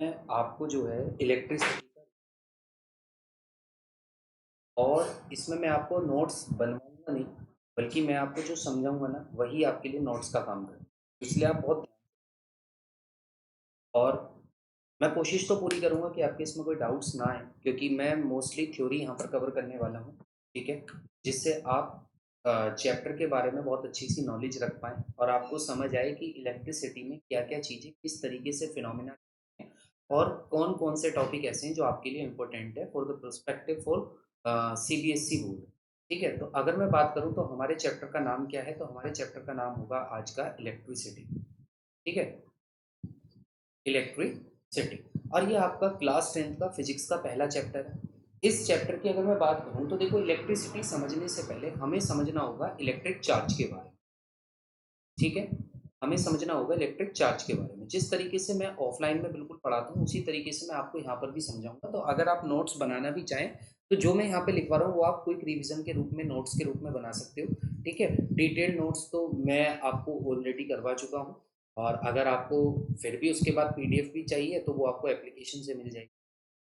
मैं आपको जो है इलेक्ट्रिसिटी का और इसमें मैं आपको नोट्स बनवाऊँगा नहीं, बल्कि मैं आपको जो समझाऊँगा ना, वही आपके लिए नोट्स का काम करेगा। इसलिए आप बहुत और मैं कोशिश तो पूरी करूँगा कि आपके इसमें कोई डाउट्स ना आएँ, क्योंकि मैं मोस्टली थ्योरी यहाँ पर कवर करने वाला हूँ, ठीक है? जिससे आप चैप्टर के बारे में बहुत अच्छी-सी नॉलेज रख पाएँ और आपको समझ आए कि इलेक्ट्रिसिटी में क्या-क्या चीज़ें, किस तरीके से फिनोमेना हैं और कौन-कौन से टॉपिक ऐसे हैं जो आपके लिए इम्पोर्टेंट है for the perspective for CBSE board, ठीक है? तो अगर मैं बात करूँ तो हमारे चैप्टर का नाम क्या है? तो हमारे चैप्टर का नाम होगा आज का इलेक्ट्रिसिटी, ठीक है? इलेक्ट्रिसिटी और ये आपका क्लास 10th का फिजिक्स का पहला चैप्टर है। इस चैप्टर की अगर मैं बात करूँ तो देखो इलेक्ट्रिसिटी समझने से पहले हमें समझना होगा इलेक्ट्रिक चार्ज के बारे में, ठीक है? हमें समझना होगा इलेक्ट्रिक चार्ज के बारे में। जिस तरीके से मैं ऑफ़लाइन में बिल्कुल पढ़ाता हूँ, उसी तरीके से मैं आपको यहाँ पर भी समझाऊँगा। तो अगर आप नोट्स बनाना भी चाहें, तो जो मैं यहाँ पे लिखवा रहा हूँ, वो आप क्विक रिवीज़न के रूप में, नोट्स के रूप में बना सकते हो, ठीक है? डिटेल्ड नोट्स तो मैं आपको ऑलरेडी करवा चुका हूँ और अगर आपको फिर भी उसके बाद पीडीएफ भी चाहिए, तो वो आपको एप्लीकेशन से मिल जाएगी।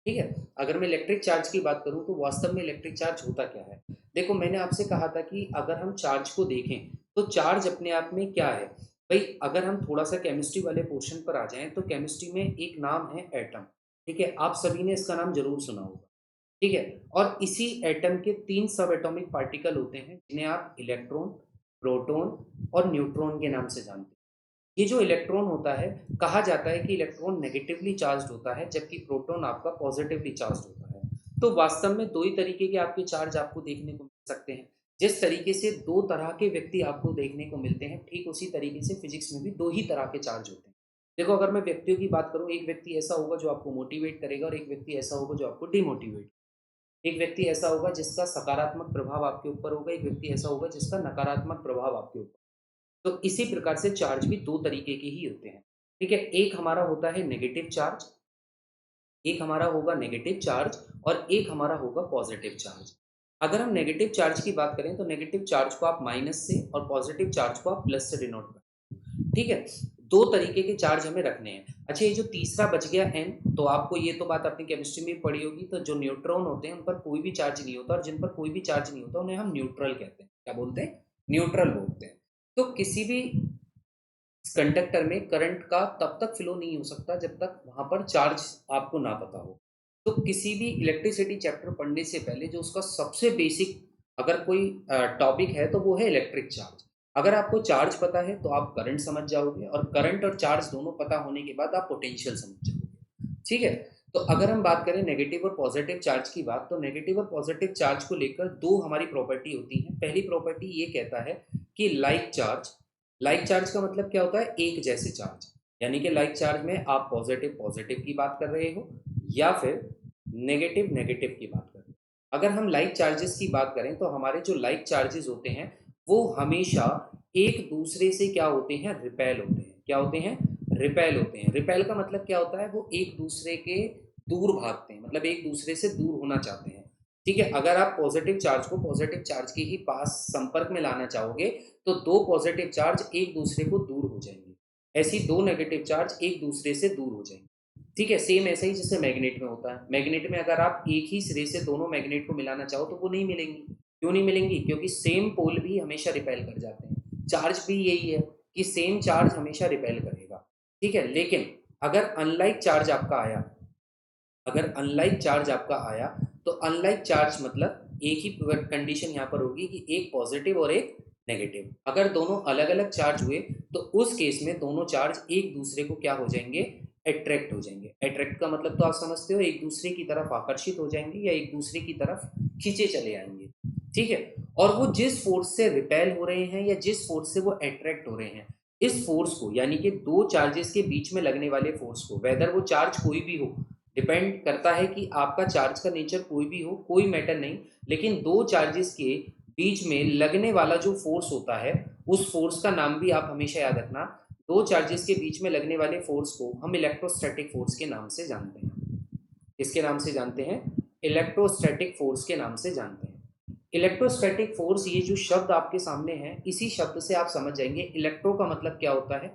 ठीक है? अगर मैं इलेक्ट्रिक चार्ज की बात करूँ तो वास्तव में इलेक्ट्रिक चार्ज होता क्या है? देखो मैंने आपसे कहा था कि अगर हम चार्ज को देखें, तो चार्ज अपने आप में क्या है? भई अगर हम थोड़ा-सा केमिस्ट्री वाले पोर्शन पर आ जाएँ तो केमिस्ट्री में एक नाम है एटम, ठीक है? आप सभी ने इसका नाम ज़रूर सुना होगा, ठीक है? और इसी एटम के 3 सब एटॉमिक पार्टिकल होते हैं जिन्हें आप इलेक्ट्रॉन, प्रोटॉन और न्यूट्रॉन के नाम से जानते हैं। ये जो इलेक्ट्रॉन होता है, कहा जाता है कि इलेक्ट्रॉन नेगेटिवली चार्ज्ड होता है, जबकि प्रोटॉन आपका पॉज़िटिवली चार्ज्ड होता है। तो वास्तव में 2 ही तरीके के आपके चार्ज आपको देखने को मिल सकते हैं। जिस तरीके से 2 तरह के व्यक्ति आपको देखने को मिलते हैं, ठीक उसी तरीके से फिज़िक्स में भी 2 ही तरह के चार्ज होते हैं। देखो अगर मैं व्यक्तियों की बात करूँ, एक व्यक्ति ऐसा होगा जो आपको मोटिवेट करेगा और एक व्यक्ति ऐसा होगा जो आपको डिमोटिवेट। एक व्यक्ति ऐसा होगा जिसका सकारात्मक प्रभाव आपके ऊपर होगा, एक व्यक्ति ऐसा होगा जिसका नकारात्मक प्रभाव आपके ऊपर। तो इसी प्रकार से चार्ज भी 2 तरीके के ही होते हैं, ठीक है? एक हमारा होता है नेगेटिव चार्ज, एक हमारा होगा नेगेटिव चार्ज और एक हमारा होगा पॉज़िटिव चार्ज। अगर हम नेगेटिव चार्ज की बात करें तो नेगेटिव चार्ज को आप माइनस से और पॉज़िटिव चार्ज को आप प्लस से डिनोट करें, ठीक है? 2 तरीके के चार्ज हमें रखने हैं। अच्छा ये जो तीसरा बच गया n, तो आपको ये तो बात आपने केमिस्ट्री में भी पढ़ी होगी, तो जो न्यूट्रॉन होते हैं उन पर कोई भी चार्ज नहीं होता और जिन पर कोई भी चार्ज नहीं होता उन्हें हम न्यूट्रल कहते हैं। क्या बोलते हैं? न्यूट्रल बोलते हैं। तो किसी भी कंडक्टर में करंट का तब तक फ्लो नहीं हो सकता जब तक वहाँ पर चार्ज आपको ना पता हो। तो किसी भी इलेक्ट्रिसिटी चैप्टर पढ़ने से पहले जो उसका सबसे बेसिक अगर कोई टॉपिक है तो वो है इलेक्ट्रिक चार्ज। अगर आपको चार्ज पता है तो आप करंट समझ जाओगे और करंट और चार्ज दोनों पता होने के बाद आप पोटेंशियल समझ जाओगे। ठीक है? तो अगर हम बात करें नेगेटिव और पॉजिटिव चार्ज की बात, तो नेगेटिव और पॉजिटिव चार्ज को लेकर 2 हमारी प्रॉपर्टी होती हैं। पहली प्रॉपर्टी ये कहता है कि लाइक चार्ज का मतलब क्या होता है? एक जैसे चार्ज। यानी कि लाइक चार्ज में आप पॉज़िटिव पॉज़िटिव की बात कर रहे हो या फिर नेगेटिव नेगेटिव की बात कर रहे हो। अगर हम लाइक चार्जेस की बात करें तो हमारे जो लाइक चार्जेस होते हैं, वो हमेशा एक दूसरे से क्या होते हैं? रिपेल होते हैं। क्या होते हैं? रिपेल होते हैं। रिपेल का मतलब क्या होता है? वो एक दूसरे के दूर भागते हैं, मतलब एक दूसरे से दूर होना चाहते हैं। ठीक है? अगर आप पॉज़िटिव चार्ज को पॉज़िटिव चार्ज के ही पास संपर्क में लाना चाहोगे, तो 2 पॉज़िटिव चार्ज एक दूसरे को दूर हो जाएँगे। ऐसे ही 2 नेगेटिव चार्ज एक दूसरे से दूर हो जाएँगे। ठीक है? सेम ऐसे ही जैसे मैग्नेट में होता है। मैग्नेट में अगर आप एक ही सिरे से दोनों मैग्नेट को मिलाना चाहो तो वो नहीं मिलेंगी। क्यों नहीं मिलेंगी? क्योंकि सेम पोल भी हमेशा रिपेल कर जाते हैं। चार्ज भी यही है कि सेम चार्ज हमेशा रिपेल करेगा। ठीक है? लेकिन अगर अनलाइक चार्ज आपका आया अगर अनलाइक चार्ज आपका आया, तो अनलाइक चार्ज मतलब एक ही कंडीशन यहाँ पर होगी कि एक पॉजिटिव और एक नेगेटिव। अगर दोनों अलग-अलग चार्ज हुए, तो उस केस में दोनों चार्ज एक दूसरे को क्या हो जाएँगे? अट्रैक्ट हो जाएँगे। अट्रैक्ट का मतलब तो आप समझते हो, एक दूसरे की तरफ आकर्षित हो जाएँगे या एक दूसरे की तरफ खींचे चले आएँगे। ठीक है? और वो जिस फ़ोर्स से रिपेल हो रहे हैं या जिस फ़ोर्स से वो अट्रैक्ट हो रहे हैं, इस फ़ोर्स को यानी कि 2 चार्जेस के बीच में लगने वाले फ़ोर्स को, वेदर वो चार्ज कोई भी हो, डिपेंड करता है कि आपका चार्ज का नेचर कोई भी हो, कोई मैटर नहीं, लेकिन 2 चार्जेस के बीच में लगने वाला जो फ़ोर्स होता है, उस फ़ोर्स का नाम भी आप हमेशा याद रखना। 2 चार्जेस के बीच में लगने वाले फ़ोर्स को हम इलेक्ट्रोस्टैटिक फ़ोर्स के नाम से जानते हैं। किसके नाम से जानते हैं? इलेक्ट्रोस्टैटिक फ़ोर्स के नाम से जानते हैं। इलेक्ट्रोस्टैटिक फ़ोर्स, ये जो शब्द आपके सामने है, इसी शब्द से आप समझ जाएँगे इलेक्ट्रो का मतलब क्या होता है?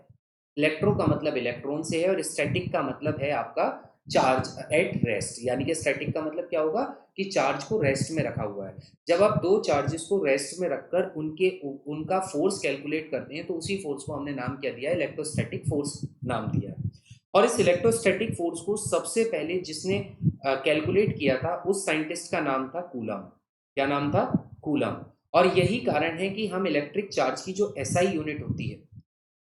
इलेक्ट्रो का मतलब इलेक्ट्रॉन से है और स्टैटिक का मतलब है आपका चार्ज एट रेस्ट, यानी कि स्टैटिक का मतलब क्या होगा कि चार्ज को रेस्ट में रखा हुआ है। जब आप दो चार्जेस को रेस्ट में रखकर उनका फोर्स कैलकुलेट करते हैं तो उसी फोर्स को हमने नाम क्या दिया है, इलेक्ट्रोस्टैटिक फोर्स नाम दिया है। और इस इलेक्ट्रोस्टैटिक फोर्स को सबसे पहले जिसने कैलकुलेट किया था उस साइंटिस्ट का नाम था कूलम। क्या नाम था? कूलम। और यही कारण है कि हम इलेक्ट्रिक चार्ज की जो एसआई यूनिट होती है,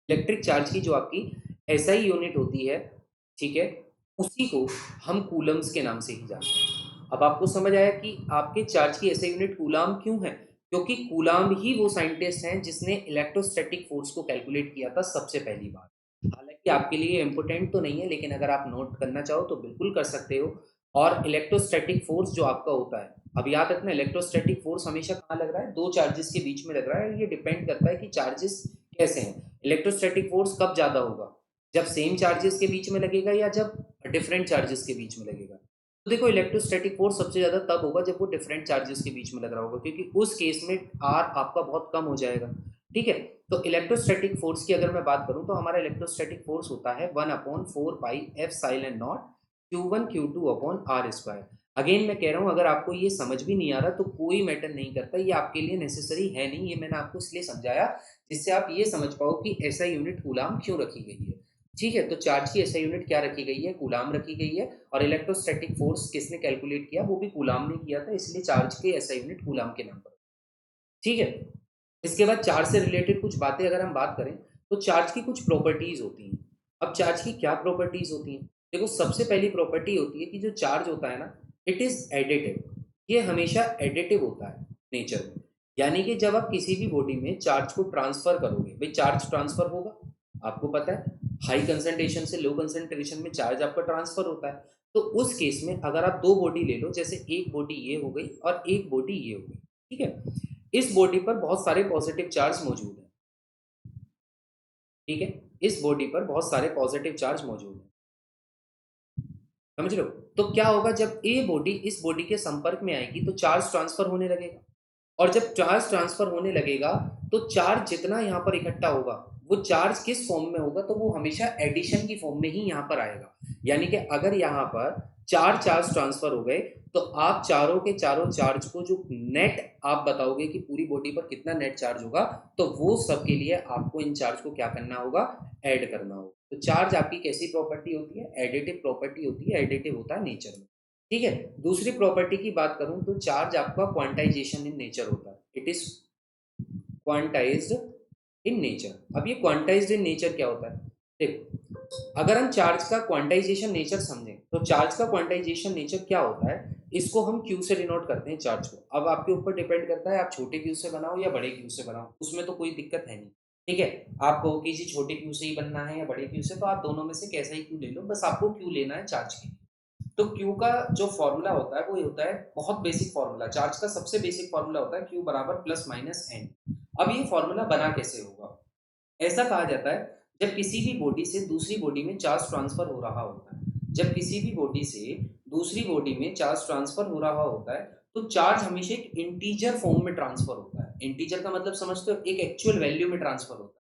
इलेक्ट्रिक चार्ज की जो आपकी एसआई यूनिट होती है, ठीक है, उसी को हम कूलम्स के नाम से ही जानते हैं। अब आपको समझ आया कि आपके चार्ज की एसआई यूनिट कूलाम क्यों है, क्योंकि कूलाम ही वो साइंटिस्ट हैं जिसने इलेक्ट्रोस्टैटिक फोर्स को कैलकुलेट किया था सबसे पहली बार। हालांकि आपके लिए इंपॉर्टेंट तो नहीं है, लेकिन अगर आप नोट करना चाहो तो बिल्कुल कर सकते हो। और इलेक्ट्रोस्टैटिक फोर्स जो आपका होता है, अब याद रखना, इलेक्ट्रोस्टैटिक फोर्स हमेशा कहाँ लग रहा है? दो चार्जेस के बीच में लग रहा है। ये डिपेंड करता है कि चार्जेस कैसे हैं। इलेक्ट्रोस्टैटिक फोर्स कब ज्यादा होगा? जब सेम चार्जेस के बीच में लगेगा या जब डिफरेंट चार्जेस के बीच में लगेगा? तो देखो, इलेक्ट्रोस्टैटिक फोर्स सबसे ज्यादा तब होगा जब वो डिफरेंट चार्जेस के बीच में लग रहा होगा, क्योंकि उस केस में आर आपका बहुत कम हो जाएगा। ठीक है, तो इलेक्ट्रोस्टैटिक फोर्स की अगर मैं बात करूं तो हमारा इलेक्ट्रोस्टैटिक फोर्स होता है 1/4 pi epsilon naught Q1 Q2 upon R²। Again मैं कह रहा हूं, अगर आपको ये समझ भी नहीं आ रहा तो कोई मैटर नहीं करता, ये आपके लिए नेसेसरी है नहीं। ये मैंने आपको इसलिए समझाया जिससे आप ये समझ पाओ कि ऐसा यूनिट कूलाम क्यों रखी गई है। ठीक है, तो चार्ज की ऐसा यूनिट क्या रखी गई है? कूलाम रखी गई है। और इलेक्ट्रोस्टैटिक फोर्स किसने कैलकुलेट किया? वो भी कूलाम ने किया था, इसलिए चार्ज के ऐसा यूनिट कूलाम के नाम पर। ठीक है, इसके बाद चार्ज से रिलेटेड कुछ बातें अगर हम बात करें तो चार्ज की कुछ प्रॉपर्टीज होती हैं। अब चार्ज की क्या प्रॉपर्टीज होती हैं? देखो, सबसे पहली प्रॉपर्टी होती है कि जो चार्ज होता है ना, इट इज एडिटिव। ये हमेशा एडिटिव होता है नेचर में। यानी कि जब आप किसी भी बॉडी में चार्ज को ट्रांसफर करोगे, भाई चार्ज ट्रांसफर होगा, आपको पता है, हाई कंसंट्रेशन से लो कंसंट्रेशन में चार्ज आपका ट्रांसफर होता है। तो उस केस में अगर आप दो बॉडी ले लो, जैसे एक बॉडी ये हो गई और एक बॉडी ये हो गई, ठीक है, इस बॉडी पर बहुत सारे पॉजिटिव चार्ज मौजूद हैं। ठीक है, इस बॉडी पर बहुत सारे पॉजिटिव चार्ज मौजूद हैं, समझ रहे हो? तो क्या होगा, जब ए बॉडी इस बॉडी के संपर्क में आएगी तो चार्ज ट्रांसफर होने लगेगा। और जब चार्ज ट्रांसफर होने लगेगा तो चार्ज जितना यहाँ पर इकट्ठा होगा, वो चार्ज किस फॉर्म में होगा? तो वो हमेशा एडिशन की फॉर्म में ही यहाँ पर आएगा। यानी कि अगर यहाँ पर चार चार्ज ट्रांसफर हो गए तो आप चारों के चारों चार्ज को जो नेट आप बताओगे कि पूरी बॉडी पर कितना नेट चार्ज होगा, तो वो सब के लिए आपको इन चार्ज को क्या करना होगा? ऐड करना होगा। तो चार्ज आपकी कैसी प्रॉपर्टी होती है? एडिटिव प्रॉपर्टी होती है, एडिटिव होता है नेचर में। ठीक है, दूसरी प्रॉपर्टी की बात करूं तो चार्ज आपका क्वांटाइजेशन इन नेचर होता है। It is quantized in nature. अब ये क्वांटाइज्ड इन नेचर क्या होता है? देखो, अगर हम चार्ज का क्वांटाइजेशन नेचर समझें तो चार्ज का क्वांटाइजेशन नेचर क्या होता है, इसको हम क्यू से डिनोट करते हैं चार्ज को। अब आपके ऊपर डिपेंड करता है, आप छोटे क्यू से बनाओ या बड़े क्यू से बनाओ, उसमें तो कोई दिक्कत है नहीं। ठीक है, आप कहो कि जी छोटे क्यू से ही बनना है या बड़े क्यू से, तो आप दोनों में से कैसा ही क्यू ले लो, बस आपको क्यू लेना है चार्ज के लिए। तो Q का जो फॉर्मूला होता है वो ये होता है, बहुत बेसिक फॉर्मूला, चार्ज का सबसे बेसिक फॉर्मूला होता है Q बराबर प्लस माइनस एन। अब ये फॉर्मूला बना कैसे होगा? ऐसा कहा जाता है, जब किसी भी बॉडी से दूसरी बॉडी में चार्ज ट्रांसफर हो रहा होता है, जब किसी भी बॉडी से दूसरी बॉडी में चार्ज ट्रांसफर हो रहा होता है तो चार्ज हमेशा एक इंटीजर फॉर्म में ट्रांसफर होता है। इंटीजर का मतलब समझते हो? एक एक्चुअल वैल्यू में ट्रांसफर होता है।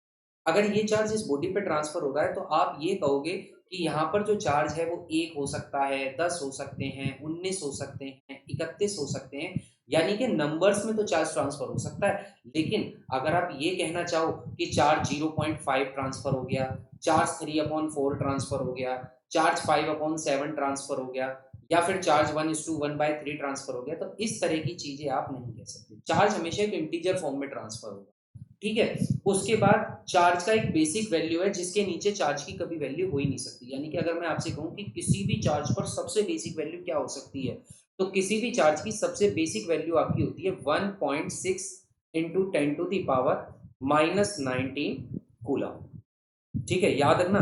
अगर ये चार्ज इस बॉडी पे ट्रांसफर हो रहा है तो आप ये कहोगे कि यहाँ पर जो चार्ज है वो 1 हो सकता है, 10 हो सकते हैं, 19 हो सकते हैं, 31 हो सकते हैं, यानी कि नंबर्स में तो चार्ज ट्रांसफर हो सकता है। लेकिन अगर आप ये कहना चाहो कि चार्ज 0.5 ट्रांसफर हो गया, चार्ज 3/4 ट्रांसफर हो गया, चार्ज 5/7 ट्रांसफर हो गया, या फिर चार्ज 1:1/3 ट्रांसफर हो गया, तो इस तरह की चीजें आप नहीं कह सकते। चार्ज हमेशा एक इंटीजर फॉर्म में ट्रांसफर होगा। ठीक है, उसके बाद चार्ज का एक बेसिक वैल्यू है जिसके नीचे चार्ज की कभी वैल्यू हो ही नहीं सकती। यानी कि अगर मैं आपसे कहूं कि किसी भी चार्ज पर सबसे बेसिक वैल्यू क्या हो सकती है, तो किसी भी चार्ज की सबसे बेसिक वैल्यू आपकी होती है 1.6 इंटू 10⁻⁻19 कूलम। ठीक है, याद रखना,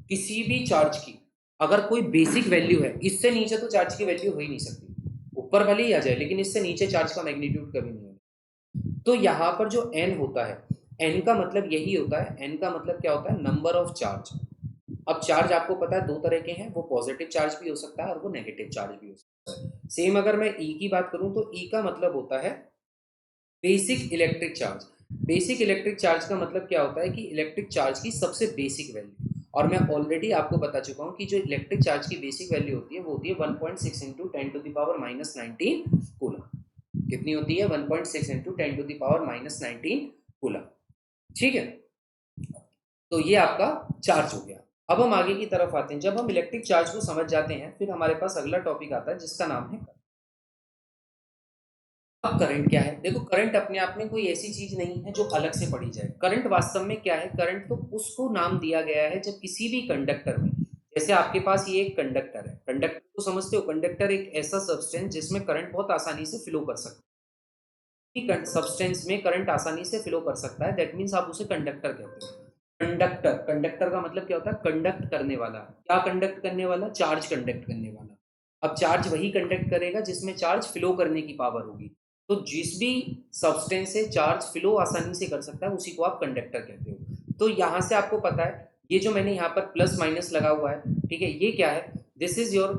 किसी भी चार्ज की अगर कोई बेसिक वैल्यू है, इससे नीचे तो चार्ज की वैल्यू हो ही नहीं सकती। ऊपर भले ही आ जाए लेकिन इससे नीचे चार्ज का मैग्नीट्यूड कभी नहीं होगा। तो यहाँ पर जो n होता है, n का मतलब यही होता है, n का मतलब क्या होता है? Number of charge. अब चार्ज आपको पता है दो तरह के हैं, वो पॉजिटिव चार्ज भी हो सकता है और वो नेगेटिव चार्ज भी हो सकता है। सेम अगर मैं E की बात करूं तो E का मतलब होता है basic electric charge. Basic electric charge का मतलब क्या होता है कि इलेक्ट्रिक चार्ज की सबसे बेसिक वैल्यू। और मैं ऑलरेडी आपको बता चुका हूँ कि जो इलेक्ट्रिक चार्ज की बेसिक वैल्यू होती है वो होती है 1.6 इंटू 10⁻⁻19 कूलम। कितनी होती है? 1.6 इंटू 10⁻⁻19 कूलम। ठीक है, तो ये आपका चार्ज हो गया। अब हम आगे की तरफ आते हैं। जब हम इलेक्ट्रिक चार्ज को समझ जाते हैं फिर हमारे पास अगला टॉपिक आता है जिसका नाम है करंट। अब करंट क्या है? देखो, करंट अपने आप में कोई ऐसी चीज नहीं है जो अलग से पढ़ी जाए। करंट वास्तव में क्या है? करंट तो उसको नाम दिया गया है जब किसी भी कंडक्टर में, जैसे आपके पास ये एक कंडक्टर है, कंडक्टर को समझते हो? कंडक्टर एक ऐसा सब्सटेंस जिसमें करंट बहुत आसानी से फ्लो कर सकता है। सब्सटेंस में करंट आसानी से फ्लो कर सकता है, दैट मीन्स आप उसे कंडक्टर कहते हो। कंडक्टर, कंडक्टर का मतलब क्या होता है? कंडक्ट करने वाला। क्या कंडक्ट करने वाला? चार्ज कंडक्ट करने वाला। अब चार्ज वही कंडक्ट करेगा जिसमें चार्ज फ्लो करने की पावर होगी। तो जिस भी सब्सटेंस से चार्ज फ्लो आसानी से कर सकता है उसी को आप कंडक्टर कहते हो। तो यहां से आपको पता है, ये जो मैंने यहाँ पर प्लस माइनस लगा हुआ है, ठीक है, ये क्या है? This is your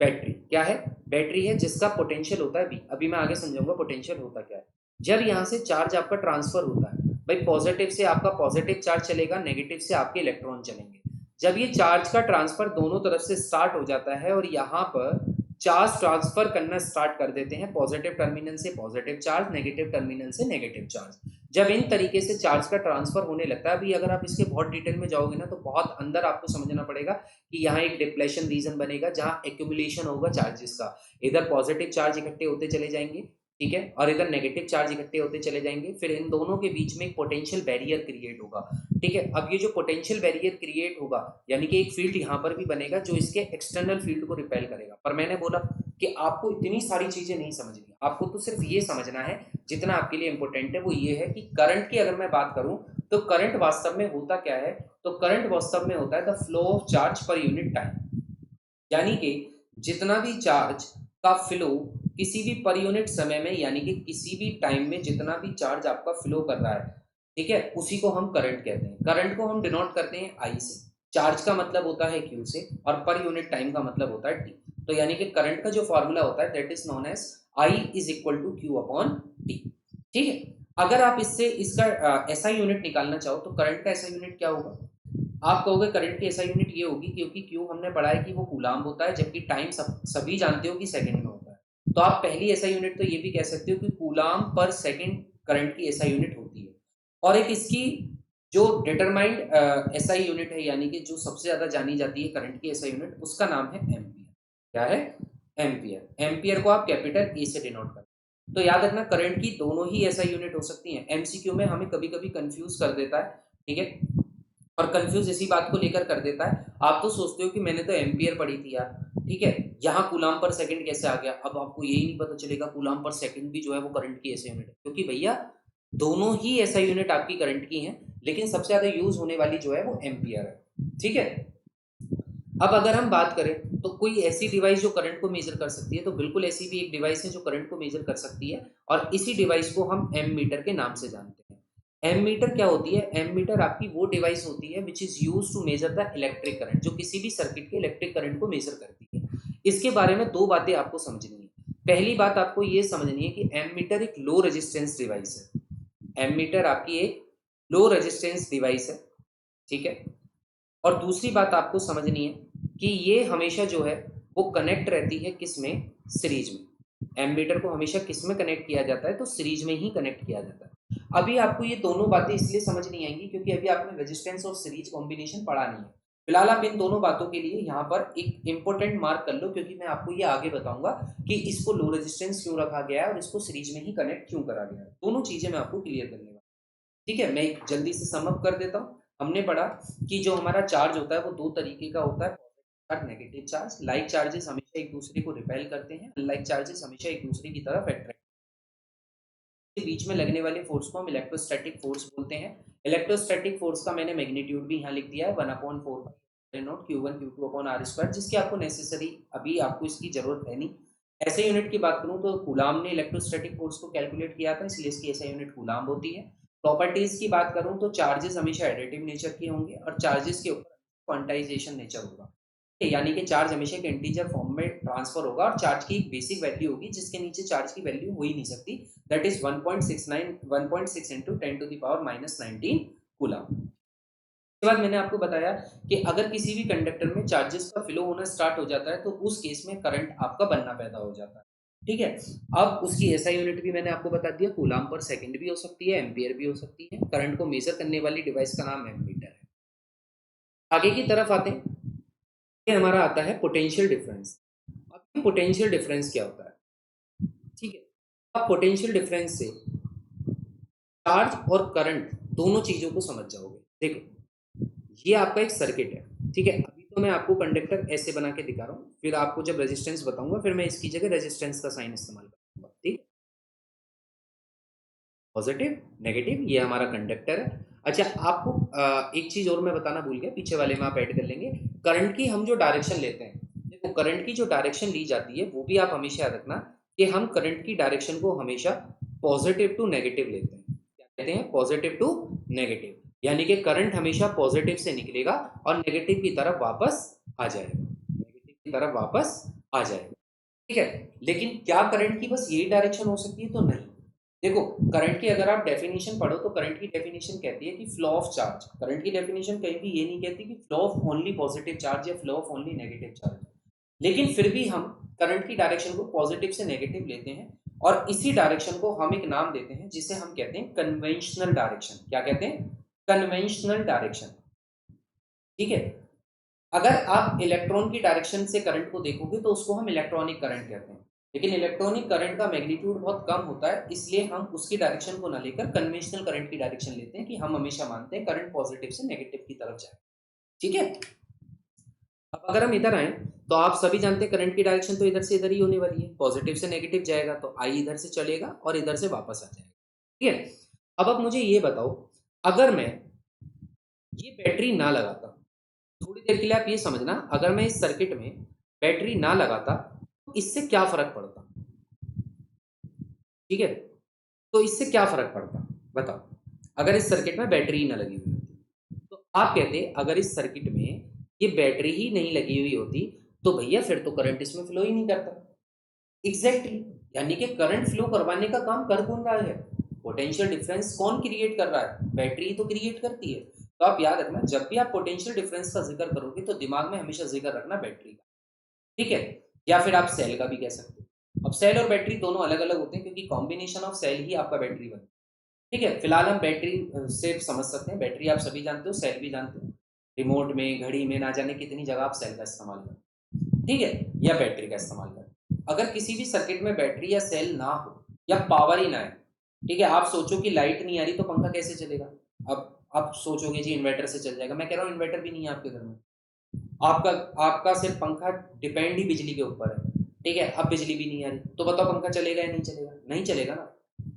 battery. क्या है? बैटरी है जिसका पोटेंशियल होता है बी। अभी मैं आगे समझाऊंगा पोटेंशियल होता क्या है। जब यहाँ से चार्ज आपका ट्रांसफर होता है, भाई पॉजिटिव से आपका पॉजिटिव चार्ज चलेगा, नेगेटिव से आपके इलेक्ट्रॉन चलेंगे। जब ये चार्ज का ट्रांसफर दोनों तरफ से स्टार्ट हो जाता है और यहाँ पर चार्ज ट्रांसफर करना स्टार्ट कर देते हैं, पॉजिटिव टर्मिनल से पॉजिटिव चार्ज, नेगेटिव टर्मिनल से नेगेटिव चार्ज। जब इन तरीके से चार्ज का ट्रांसफर होने लगता है, अभी अगर आप इसके बहुत डिटेल में जाओगे ना तो बहुत अंदर आपको समझना पड़ेगा कि यहाँ एक डिप्लेशन रीजन बनेगा जहाँ एक्यूमुलेशन होगा चार्जेस का। इधर पॉजिटिव चार्ज इकट्ठे होते चले जाएंगे, ठीक है, और इधर नेगेटिव चार्ज इकट्ठे होते चले जाएंगे, फिर इन दोनों के बीच में एक पोटेंशियल बैरियर क्रिएट होगा। ठीक है, अब ये जो पोटेंशियल बैरियर क्रिएट होगा, यानी कि एक फील्ड यहाँ पर भी बनेगा जो इसके एक्सटर्नल फील्ड को रिपेल करेगा। पर मैंने बोला कि आपको इतनी सारी चीजें नहीं समझनी, आपको तो सिर्फ ये समझना है जितना आपके लिए इंपॉर्टेंट है, वो ये है कि करंट की अगर मैं बात करूं तो करंट वास्तव में होता क्या है? तो करंट वास्तव में होता है the flow of charge per unit time, यानी कि जितना भी चार्ज का फ्लो किसी भी पर यूनिट समय में, यानी कि किसी भी टाइम में जितना भी चार्ज आपका फ्लो कर रहा है, ठीक है, उसी को हम करंट कहते हैं। करंट को हम डिनोट करते हैं आई से, चार्ज का मतलब होता है क्यू से, और पर यूनिट टाइम का मतलब होता है टी। तो यानी कि करंट का जो फॉर्मूला होता है that is known as I is equal to Q upon T. ठीक है, अगर आप इससे इसका ऐसा यूनिट निकालना चाहो तो करंट का ऐसा यूनिट क्या होगा? आप कहोगे करंट की ऐसा यूनिट ये होगी, क्योंकि क्यू हमने पढ़ा है कि वो कूलाम होता है, जबकि टाइम सभी जानते हो कि सेकंड में होता है। तो आप पहली ऐसा यूनिट तो ये भी कह सकते हो कि कूलाम पर सेकंड करंट की ऐसा यूनिट होती है। और एक इसकी जो डिटरमाइंड एसआई यूनिट है, यानी कि जो सबसे ज्यादा जानी जाती है करंट की एसआई यूनिट, उसका नाम है एम्पियर। क्या है? एम्पियर। एम्पियर को आप कैपिटल ए से डिनोट करते हैं। तो याद रखना करंट की दोनों ही एसआई यूनिट हो सकती हैं। एमसीक्यू में हमें कभी कभी कंफ्यूज कर देता है, ठीक है, और कंफ्यूज इसी बात को लेकर कर देता है। आप तो सोचते हो कि मैंने तो एम्पियर पढ़ी थी यार, ठीक है, यहाँ कूलाम पर सेकंड कैसे आ गया? अब आपको यही नहीं पता चलेगा कूलाम पर सेकंड भी जो है वो करंट की एसआई यूनिट है, क्योंकि भैया दोनों ही एसआई यूनिट आपकी करंट की हैं, लेकिन सबसे ज्यादा यूज होने वाली जो है वो एम्पियर है। ठीक है, अब अगर हम बात करें तो कोई ऐसी डिवाइस जो करंट को मेजर कर सकती है, तो बिल्कुल ऐसी भी एक डिवाइस है जो करंट को मेजर कर सकती है, और इसी डिवाइस को हम एम मीटर के नाम से जानते हैं। एम मीटर क्या होती है? एम मीटर आपकी वो डिवाइस होती है which is use to measure the electric current, जो किसी भी सर्किट के इलेक्ट्रिक करंट को मेजर करती है। इसके बारे में दो बातें आपको समझनी है। पहली बात आपको ये समझनी है कि एम मीटर एक लो रेजिस्टेंस डिवाइस है। एम मीटर आपकी एक लो रेजिस्टेंस डिवाइस है, ठीक है। और दूसरी बात आपको समझनी है कि ये हमेशा जो है वो कनेक्ट रहती है किस में? सीरीज में। एमीटर को हमेशा किस में कनेक्ट किया जाता है? तो सीरीज में ही कनेक्ट किया जाता है। अभी आपको ये दोनों बातें इसलिए समझ नहीं आएंगी क्योंकि अभी आपने रेजिस्टेंस और सीरीज कॉम्बिनेशन पढ़ा नहीं है। फिलहाल आप इन दोनों बातों के लिए यहाँ पर एक इंपॉर्टेंट मार्क कर लो, क्योंकि मैं आपको ये आगे बताऊंगा कि इसको लो रेजिस्टेंस क्यों रखा गया है और इसको सीरीज में ही कनेक्ट क्यों करा गया है। दोनों चीजें मैं आपको क्लियर करने वाला हूं। ठीक है, मैं एक जल्दी से समअप कर देता हूँ। हमने पढ़ा कि जो हमारा चार्ज होता है वो दो तरीके का होता है, पॉजिटिव और नेगेटिव चार्ज। लाइक चार्जेस हमेशा एक दूसरे को रिपेल करते हैं, अनलाइक चार्जेस हमेशा एक दूसरे की तरफ अट्रैक्ट। के बीच में लगने वाले फोर्स को हम इलेक्ट्रोस्टैटिक फोर्स बोलते हैं। इलेक्ट्रोस्टैटिक फोर्स का मैंने मैग्नीट्यूड भी यहाँ लिख दिया है 1/4 note Q1 Q2 upon are square, जिसकी आपको नेसेसरी अभी आपको इसकी जरूरत है नहीं। ऐसे यूनिट की बात करूं तो कूलाम ने इलेक्ट्रोस्टैटिक फोर्स को कैलकुलेट किया था, इसलिए इसकी ऐसा यूनिट कूलाम होती है। प्रॉपर्टीज की बात करूं तो चार्जेस हमेशा एडिटिव नेचर के होंगे और चार्जेस के ऊपर क्वांटाइजेशन नेचर होगा, यानी कि चार्ज हमेशा एक इंटीजर फॉर्म में ट्रांसफर होगा और चार्ज की एक बेसिक वैल्यू होगी जिसके नीचे चार्ज की वैल्यू हो ही नहीं सकती, दैट इज 1.6 into 10⁻⁹ कूलम। उसके बाद मैंने आपको बताया कि अगर किसी भी कंडक्टर में चार्जेस का फ्लो होना स्टार्ट हो जाता है तो उस केस में करंट आपका बनना पैदा हो जाता है। ठीक है, अब उसकी एसआई यूनिट भी मैंने आपको बता दिया, कूलाम पर सेकंड भी हो सकती है, एम्पियर भी हो सकती है। करंट को मेजर करने वाली डिवाइस का नाम एमीटर है। आगे की तरफ आते हैं, ये हमारा आता है पोटेंशियल डिफरेंस। अब पोटेंशियल डिफरेंस क्या होता है? ठीक है, अब पोटेंशियल डिफरेंस से चार्ज और करंट दोनों चीजों को समझ जाओगे। देखो, ये आपका एक सर्किट है। ठीक है, अभी तो मैं आपको कंडक्टर ऐसे बना के दिखा रहा हूँ, फिर आपको जब रेजिस्टेंस बताऊंगा फिर मैं इसकी जगह रेजिस्टेंस का साइन इस्तेमाल करूंगा। ठीक, पॉजिटिव नेगेटिव, ये हमारा कंडक्टर है। अच्छा, आपको एक चीज और मैं बताना भूल गया, पीछे वाले में आप ऐड कर लेंगे। करंट की हम जो डायरेक्शन लेते हैं, देखो करंट की जो डायरेक्शन ली जाती है वो भी आप हमेशा याद रखना कि हम करंट की डायरेक्शन को हमेशा पॉजिटिव टू नेगेटिव लेते हैं। क्या कहते हैं? पॉजिटिव टू नेगेटिव, यानी कि करंट हमेशा पॉजिटिव से निकलेगा और नेगेटिव की तरफ वापस आ जाएगा, नेगेटिव की तरफ वापस आ जाएगा। ठीक है, लेकिन क्या करंट की बस यही डायरेक्शन हो सकती है? तो नहीं। देखो, करंट की अगर आप डेफिनेशन पढ़ो तो करंट की डेफिनेशन कहती है कि फ्लो ऑफ चार्ज। करंट की डेफिनेशन कहीं भी ये नहीं कहती कि flow of only positive charge या flow of only negative charge. लेकिन फिर भी हम करंट की डायरेक्शन को पॉजिटिव से नेगेटिव लेते हैं और इसी डायरेक्शन को हम एक नाम देते हैं जिसे हम कहते हैं कन्वेंशनल डायरेक्शन। क्या कहते हैं? Conventional direction. ठीक है, अगर आप इलेक्ट्रॉन की डायरेक्शन से करंट को देखोगे तो उसको हम इलेक्ट्रॉनिक करंट कहते हैं, लेकिन इलेक्ट्रॉनिक करंट का मैग्नीट्यूड बहुत कम होता है, इसलिए हम उसकी डायरेक्शन को ना लेकर कन्वेंशनल करंट की डायरेक्शन लेते हैं कि हम हमेशा मानते हैं करंट पॉजिटिव से नेगेटिव की तरफ जाए। ठीक है, अब अगर हम इधर आए तो आप सभी जानते हैं करंट की डायरेक्शन तो इधर से इधर ही होने वाली है, पॉजिटिव से नेगेटिव जाएगा तो आई इधर से चलेगा और इधर से वापस आ जाएगा। ठीक है, अब आप मुझे ये बताओ, अगर मैं ये बैटरी ना लगाता, थोड़ी देर के लिए आप ये समझना, अगर मैं इस सर्किट में बैटरी ना लगाता तो इससे क्या फर्क पड़ता? ठीक है, तो इससे क्या फर्क पड़ता बताओ, अगर इस सर्किट में बैटरी ना लगी हुई होती? तो आप कहते अगर इस सर्किट में ये बैटरी ही नहीं लगी हुई होती तो भैया फिर तो करंट इसमें फ्लो ही नहीं करता। एग्जैक्टली exactly, यानी कि करंट फ्लो करवाने का काम कर कौन रहा है? पोटेंशियल डिफरेंस कौन क्रिएट कर रहा है? बैटरी ही तो क्रिएट करती है। तो आप याद रखना, जब भी आप पोटेंशियल डिफरेंस का जिक्र करोगे तो दिमाग में हमेशा जिक्र रखना बैटरी का। ठीक है, या फिर आप सेल का भी कह सकते हो। अब सेल और बैटरी दोनों अलग अलग होते हैं क्योंकि कॉम्बिनेशन ऑफ सेल ही आपका बैटरी बनता है। ठीक है, फिलहाल हम बैटरी से समझ सकते हैं। बैटरी आप सभी जानते हो, सेल भी जानते हो। रिमोट में, घड़ी में, ना जाने कितनी जगह आप सेल का इस्तेमाल करते हो। ठीक है, या बैटरी का इस्तेमाल करते हो। अगर किसी भी सर्किट में बैटरी या सेल ना हो या पावर ही ना है, ठीक है, आप सोचो कि लाइट नहीं आ रही तो पंखा कैसे चलेगा? अब आप सोचोगे जी इन्वर्टर से चल जाएगा। मैं कह रहा हूँ इन्वर्टर भी नहीं है आपके घर में, आपका आपका सिर्फ पंखा डिपेंड ही बिजली के ऊपर है। ठीक है, अब बिजली भी नहीं आ रही तो बताओ पंखा चलेगा या नहीं चलेगा? नहीं चलेगा ना,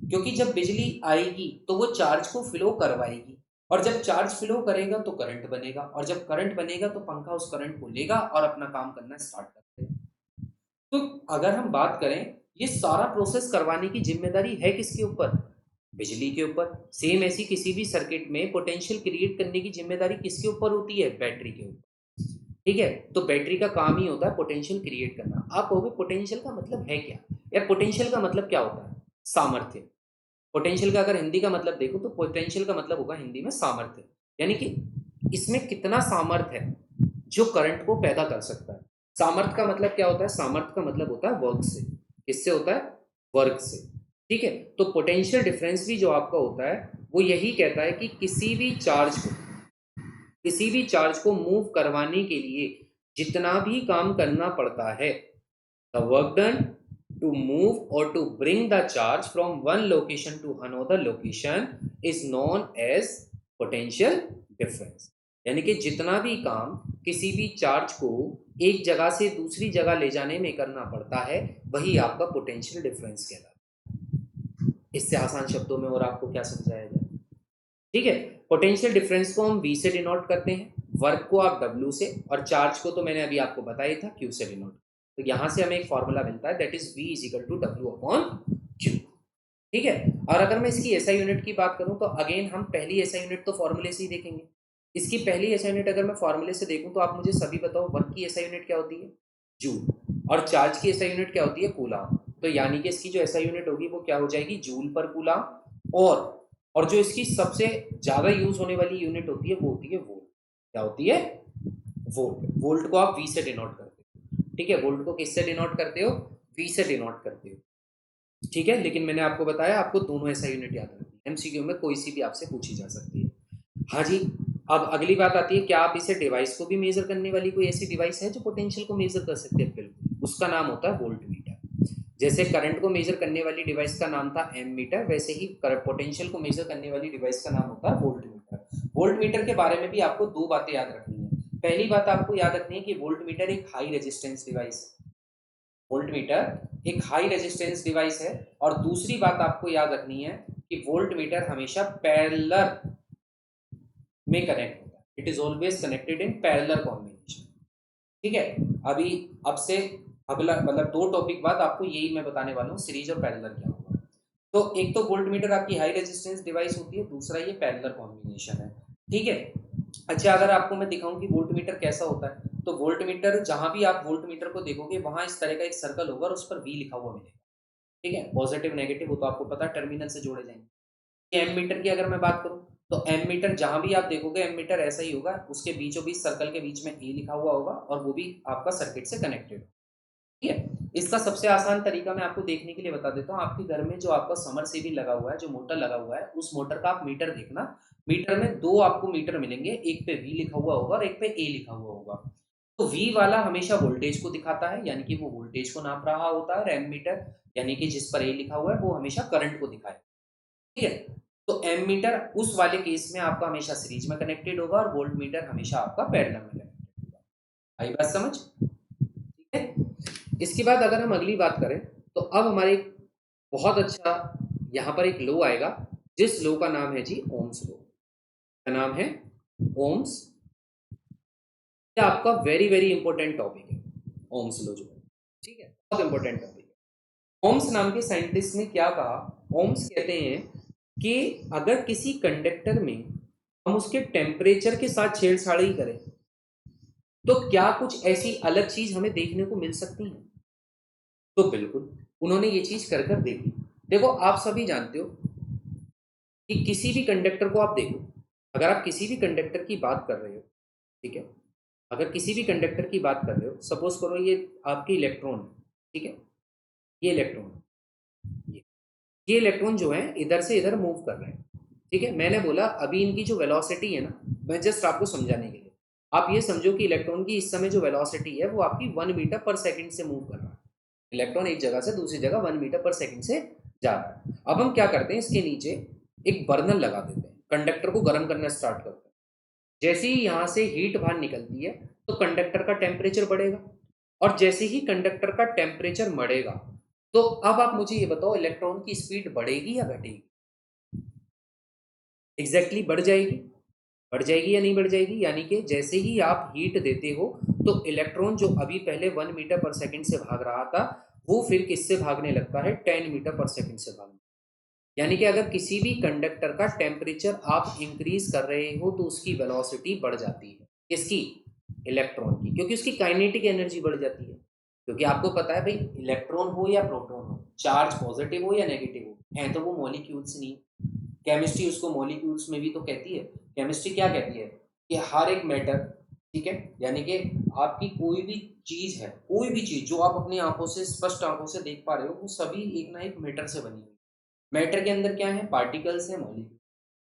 क्योंकि जब बिजली आएगी तो वो चार्ज को फ्लो करवाएगी और जब चार्ज फ्लो करेगा तो करंट बनेगा और जब करंट बनेगा तो पंखा उस करंट को लेगा और अपना काम करना स्टार्ट कर देगा। तो अगर हम बात करें, ये सारा प्रोसेस करवाने की जिम्मेदारी है किसके ऊपर? बिजली के ऊपर। सेम ऐसी किसी भी सर्किट में पोटेंशियल क्रिएट करने की जिम्मेदारी किसके ऊपर होती है? बैटरी के ऊपर। ठीक है, तो बैटरी का काम ही होता है पोटेंशियल क्रिएट करना। आप कहोगे पोटेंशियल का मतलब है क्या? यार पोटेंशियल का मतलब क्या होता है? सामर्थ्य। पोटेंशियल का अगर हिंदी का मतलब देखो तो पोटेंशियल का मतलब होगा हिंदी में सामर्थ्य, यानी कि इसमें कितना सामर्थ्य है जो करंट को पैदा कर सकता है। सामर्थ्य का मतलब क्या होता है? सामर्थ्य का मतलब होता है वर्क से। किससे होता है? वर्क से। ठीक है, तो पोटेंशियल डिफरेंस भी जो आपका होता है वो यही कहता है कि किसी भी चार्ज को मूव करवाने के लिए जितना भी काम करना पड़ता है, the work done to move और to bring the charge from one location to another location is known as potential difference. यानी कि जितना भी काम किसी भी चार्ज को एक जगह से दूसरी जगह ले जाने में करना पड़ता है वही आपका पोटेंशियल डिफरेंस कहलाता है। इससे आसान शब्दों में और आपको क्या समझाया जाए? ठीक है, पोटेंशियल डिफरेंस को हम V से डिनोट करते हैं, वर्क को आप W से, और चार्ज को तो मैंने अभी आपको बताया था Q से डिनोट। तो यहां से हमें एक फॉर्मूला मिलता है that is V is equal to W upon Q। ठीक है, और अगर मैं इसकी एसआई यूनिट की बात करूं तो अगेन हम पहली एसआई यूनिट तो फॉर्मूले से ही देखेंगे। इसकी पहली एसआई यूनिट अगर मैं फॉर्मूले से देखूं तो आप मुझे सभी बताओ, वर्क की एसआई यूनिट क्या होती है? जूल। और चार्ज की एसआई यूनिट क्या होती है? कूलाम। तो यानी कि इसकी जो एसआई यूनिट होगी वो क्या हो जाएगी? जूल पर कूलाम। और जो इसकी सबसे ज्यादा यूज होने वाली यूनिट होती है वो होती है वोल्ट। क्या होती है? वोल्ट। वोल्ट को आप वी से डिनोट करते हो, ठीक है। वोल्ट को किससे डिनोट करते हो? वी से डिनोट करते हो, ठीक है। लेकिन मैंने आपको बताया आपको दोनों ऐसा यूनिट याद रखनी है, एमसीक्यू में कोई सी भी आपसे पूछी जा सकती है। हाँ जी। अब अगली बात आती है, क्या आप इसे डिवाइस को भी मेजर करने वाली कोई ऐसी डिवाइस है जो पोटेंशियल को मेजर कर सकते हैं? बिल्कुल, उसका नाम होता है वोल्ट मीटर। जैसे करंट को मेजर करने वाली डिवाइस का नाम था एम मीटर, वैसे ही पोटेंशियल को मेजर करने वाली डिवाइस का नाम होता है वोल्ट मीटर। वोल्ट मीटर के बारे में भी आपको दो बातें याद रखनी है। पहली बात आपको याद रखनी है कि वोल्ट मीटर एक हाई रेजिस्टेंस डिवाइस है। वोल्ट मीटर एक हाई रेजिस्टेंस डिवाइस है। और दूसरी बात आपको याद रखनी है कि वोल्ट मीटर हमेशा पैरेलल में कनेक्ट होता है। It is always connected in parallel combination, ठीक है। अभी अब से अगला मतलब दो टॉपिक बाद आपको यही मैं बताने वाला हूँ, सीरीज और पैरेलल क्या होगा। तो एक तो वोल्ट मीटर आपकी हाई रेजिस्टेंस डिवाइस होती है, दूसरा ये पैरेलल कॉम्बिनेशन है, ठीक है। अच्छा, अगर आपको मैं दिखाऊं कि वोल्ट मीटर कैसा होता है, तो वोल्ट मीटर जहां भी आप वोल्ट मीटर को देखोगे वहां इस तरह का एक सर्कल होगा और उस पर वी लिखा हुआ मिलेगा, ठीक है। पॉजिटिव नेगेटिव वो तो आपको पता है, टर्मिनल से जोड़े जाएंगे। एम मीटर की अगर मैं बात करूं, तो एम मीटर जहां भी आप देखोगे एम मीटर ऐसा ही होगा, उसके बीचों बीच सर्कल के बीच में ए लिखा हुआ होगा और वो भी आपका सर्किट से कनेक्टेड, ठीक है। इसका सबसे आसान तरीका मैं आपको देखने के लिए बता देता हूँ। आपके घर में जो आपका समर सेवी लगा हुआ है, जो मोटर लगा हुआ है, उस मोटर का आप मीटर देखना। मीटर में दो आपको मीटर मिलेंगे, एक पे वी लिखा हुआ होगा और एक पे ए लिखा हुआ होगा। तो वी वाला हमेशा वोल्टेज को दिखाता है, यानी कि वो वोल्टेज को नाप रहा होता है। और एम मीटर यानी कि जिस पर ए लिखा हुआ है वो हमेशा करंट को दिखाए, ठीक है। तो एम मीटर उस वाले केस में आपका हमेशा सीरीज में कनेक्टेड होगा और वोल्ट मीटर हमेशा आपका पैरेलल में कनेक्टेड होगा। आई बात समझ? ठीक है। इसके बाद अगर हम अगली बात करें, तो अब हमारे बहुत अच्छा यहाँ पर एक लो आएगा, जिस लो का नाम है जी ओम्स लो। का नाम है ओम्स। ये आपका वेरी वेरी इंपॉर्टेंट टॉपिक है, ओम्स लो जो है, ठीक है, बहुत इंपॉर्टेंट टॉपिक है। ओम्स नाम के साइंटिस्ट ने क्या कहा? ओम्स कहते हैं कि अगर किसी कंडक्टर में हम उसके टेम्परेचर के साथ छेड़छाड़ी करें, तो क्या कुछ ऐसी अलग चीज हमें देखने को मिल सकती है? तो बिल्कुल, उन्होंने ये चीज कर कर देखी। देखो, आप सभी जानते हो कि किसी भी कंडक्टर को आप देखो, अगर आप किसी भी कंडक्टर की बात कर रहे हो, ठीक है, अगर किसी भी कंडक्टर की बात कर रहे हो, सपोज करो ये आपकी इलेक्ट्रॉन है, ठीक है, ये इलेक्ट्रॉन है, ये इलेक्ट्रॉन जो है इधर से इधर मूव कर रहे हैं, ठीक है। मैंने बोला अभी इनकी जो वेलोसिटी है ना, मैं जस्ट आपको समझाने के लिए, आप ये समझो कि इलेक्ट्रॉन की इस समय जो वेलोसिटी है वो आपकी 1 मीटर पर सेकंड से मूव कर रहा है। इलेक्ट्रॉन एक जगह से दूसरी जगह 1 मीटर पर सेकंड से जा रहा है। अब हम क्या करते हैं, इसके नीचे एक बर्नर लगा देते हैं, कंडक्टर को गर्म करना स्टार्ट करते हैं। जैसे ही यहाँ से हीट बाहर निकलती है, तो कंडक्टर का टेम्परेचर बढ़ेगा, और जैसे ही कंडक्टर का टेम्परेचर बढ़ेगा, तो अब आप मुझे ये बताओ इलेक्ट्रॉन की स्पीड बढ़ेगी या घटेगी? एग्जैक्टली बढ़ जाएगी। बढ़ जाएगी या नहीं बढ़ जाएगी? यानी कि जैसे ही आप हीट देते हो, तो इलेक्ट्रॉन जो अभी पहले 1 मीटर पर सेकंड से भाग रहा था, वो फिर किससे भागने लगता है? 10 मीटर पर सेकंड से भागने। यानी कि अगर किसी भी कंडक्टर का टेम्परेचर आप इंक्रीज कर रहे हो, तो उसकी वेलोसिटी बढ़ जाती है। किसकी? इलेक्ट्रॉन की, क्योंकि उसकी काइनेटिक एनर्जी बढ़ जाती है। क्योंकि आपको पता है भाई, इलेक्ट्रॉन हो या प्रोटॉन हो, चार्ज पॉजिटिव हो या नेगेटिव हो, है तो वो मॉलिक्यूल्स नहीं। केमिस्ट्री उसको मॉलिक्यूल्स में भी तो कहती है। केमिस्ट्री क्या कहती है कि हर एक मैटर, ठीक है, यानी कि आपकी कोई भी चीज है, कोई भी चीज जो आप अपनी आंखों से स्पष्ट आंखों से देख पा रहे हो, वो सभी एक ना एक मैटर से बनी हुई। मैटर के अंदर क्या है? पार्टिकल्स है, मॉलिक्यूल।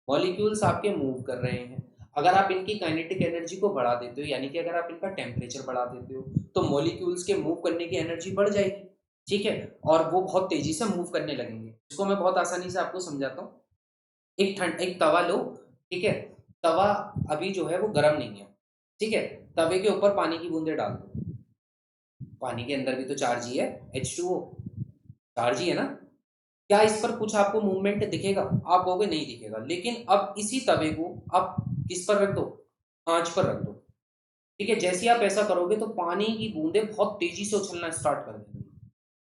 मॉलिक्यूल्स आपके मूव कर रहे हैं। अगर आप इनकी काइनेटिक एनर्जी को बढ़ा देते हो, यानी कि अगर आप इनका टेम्परेचर बढ़ा देते हो, तो मॉलिक्यूल्स के मूव करने की एनर्जी बढ़ जाएगी, ठीक है, और वो बहुत तेजी से मूव करने लगेंगे। इसको मैं बहुत आसानी से आपको समझाता हूँ। एक तवा लो, ठीक है। तवा अभी जो है वो गर्म नहीं है, ठीक है। तवे के ऊपर पानी की बूंदे डाल दो, पानी के अंदर भी तो चार्ज ही है, H2O, चार्ज ही है ना। क्या इस पर कुछ आपको मूवमेंट दिखेगा? आप कहोगे नहीं दिखेगा। लेकिन अब इसी तवे को आप किस पर रख दो? आंच पर रख दो, ठीक है। जैसे ही आप ऐसा करोगे, तो पानी की बूंदें बहुत तेजी से उछलना स्टार्ट कर देंगी।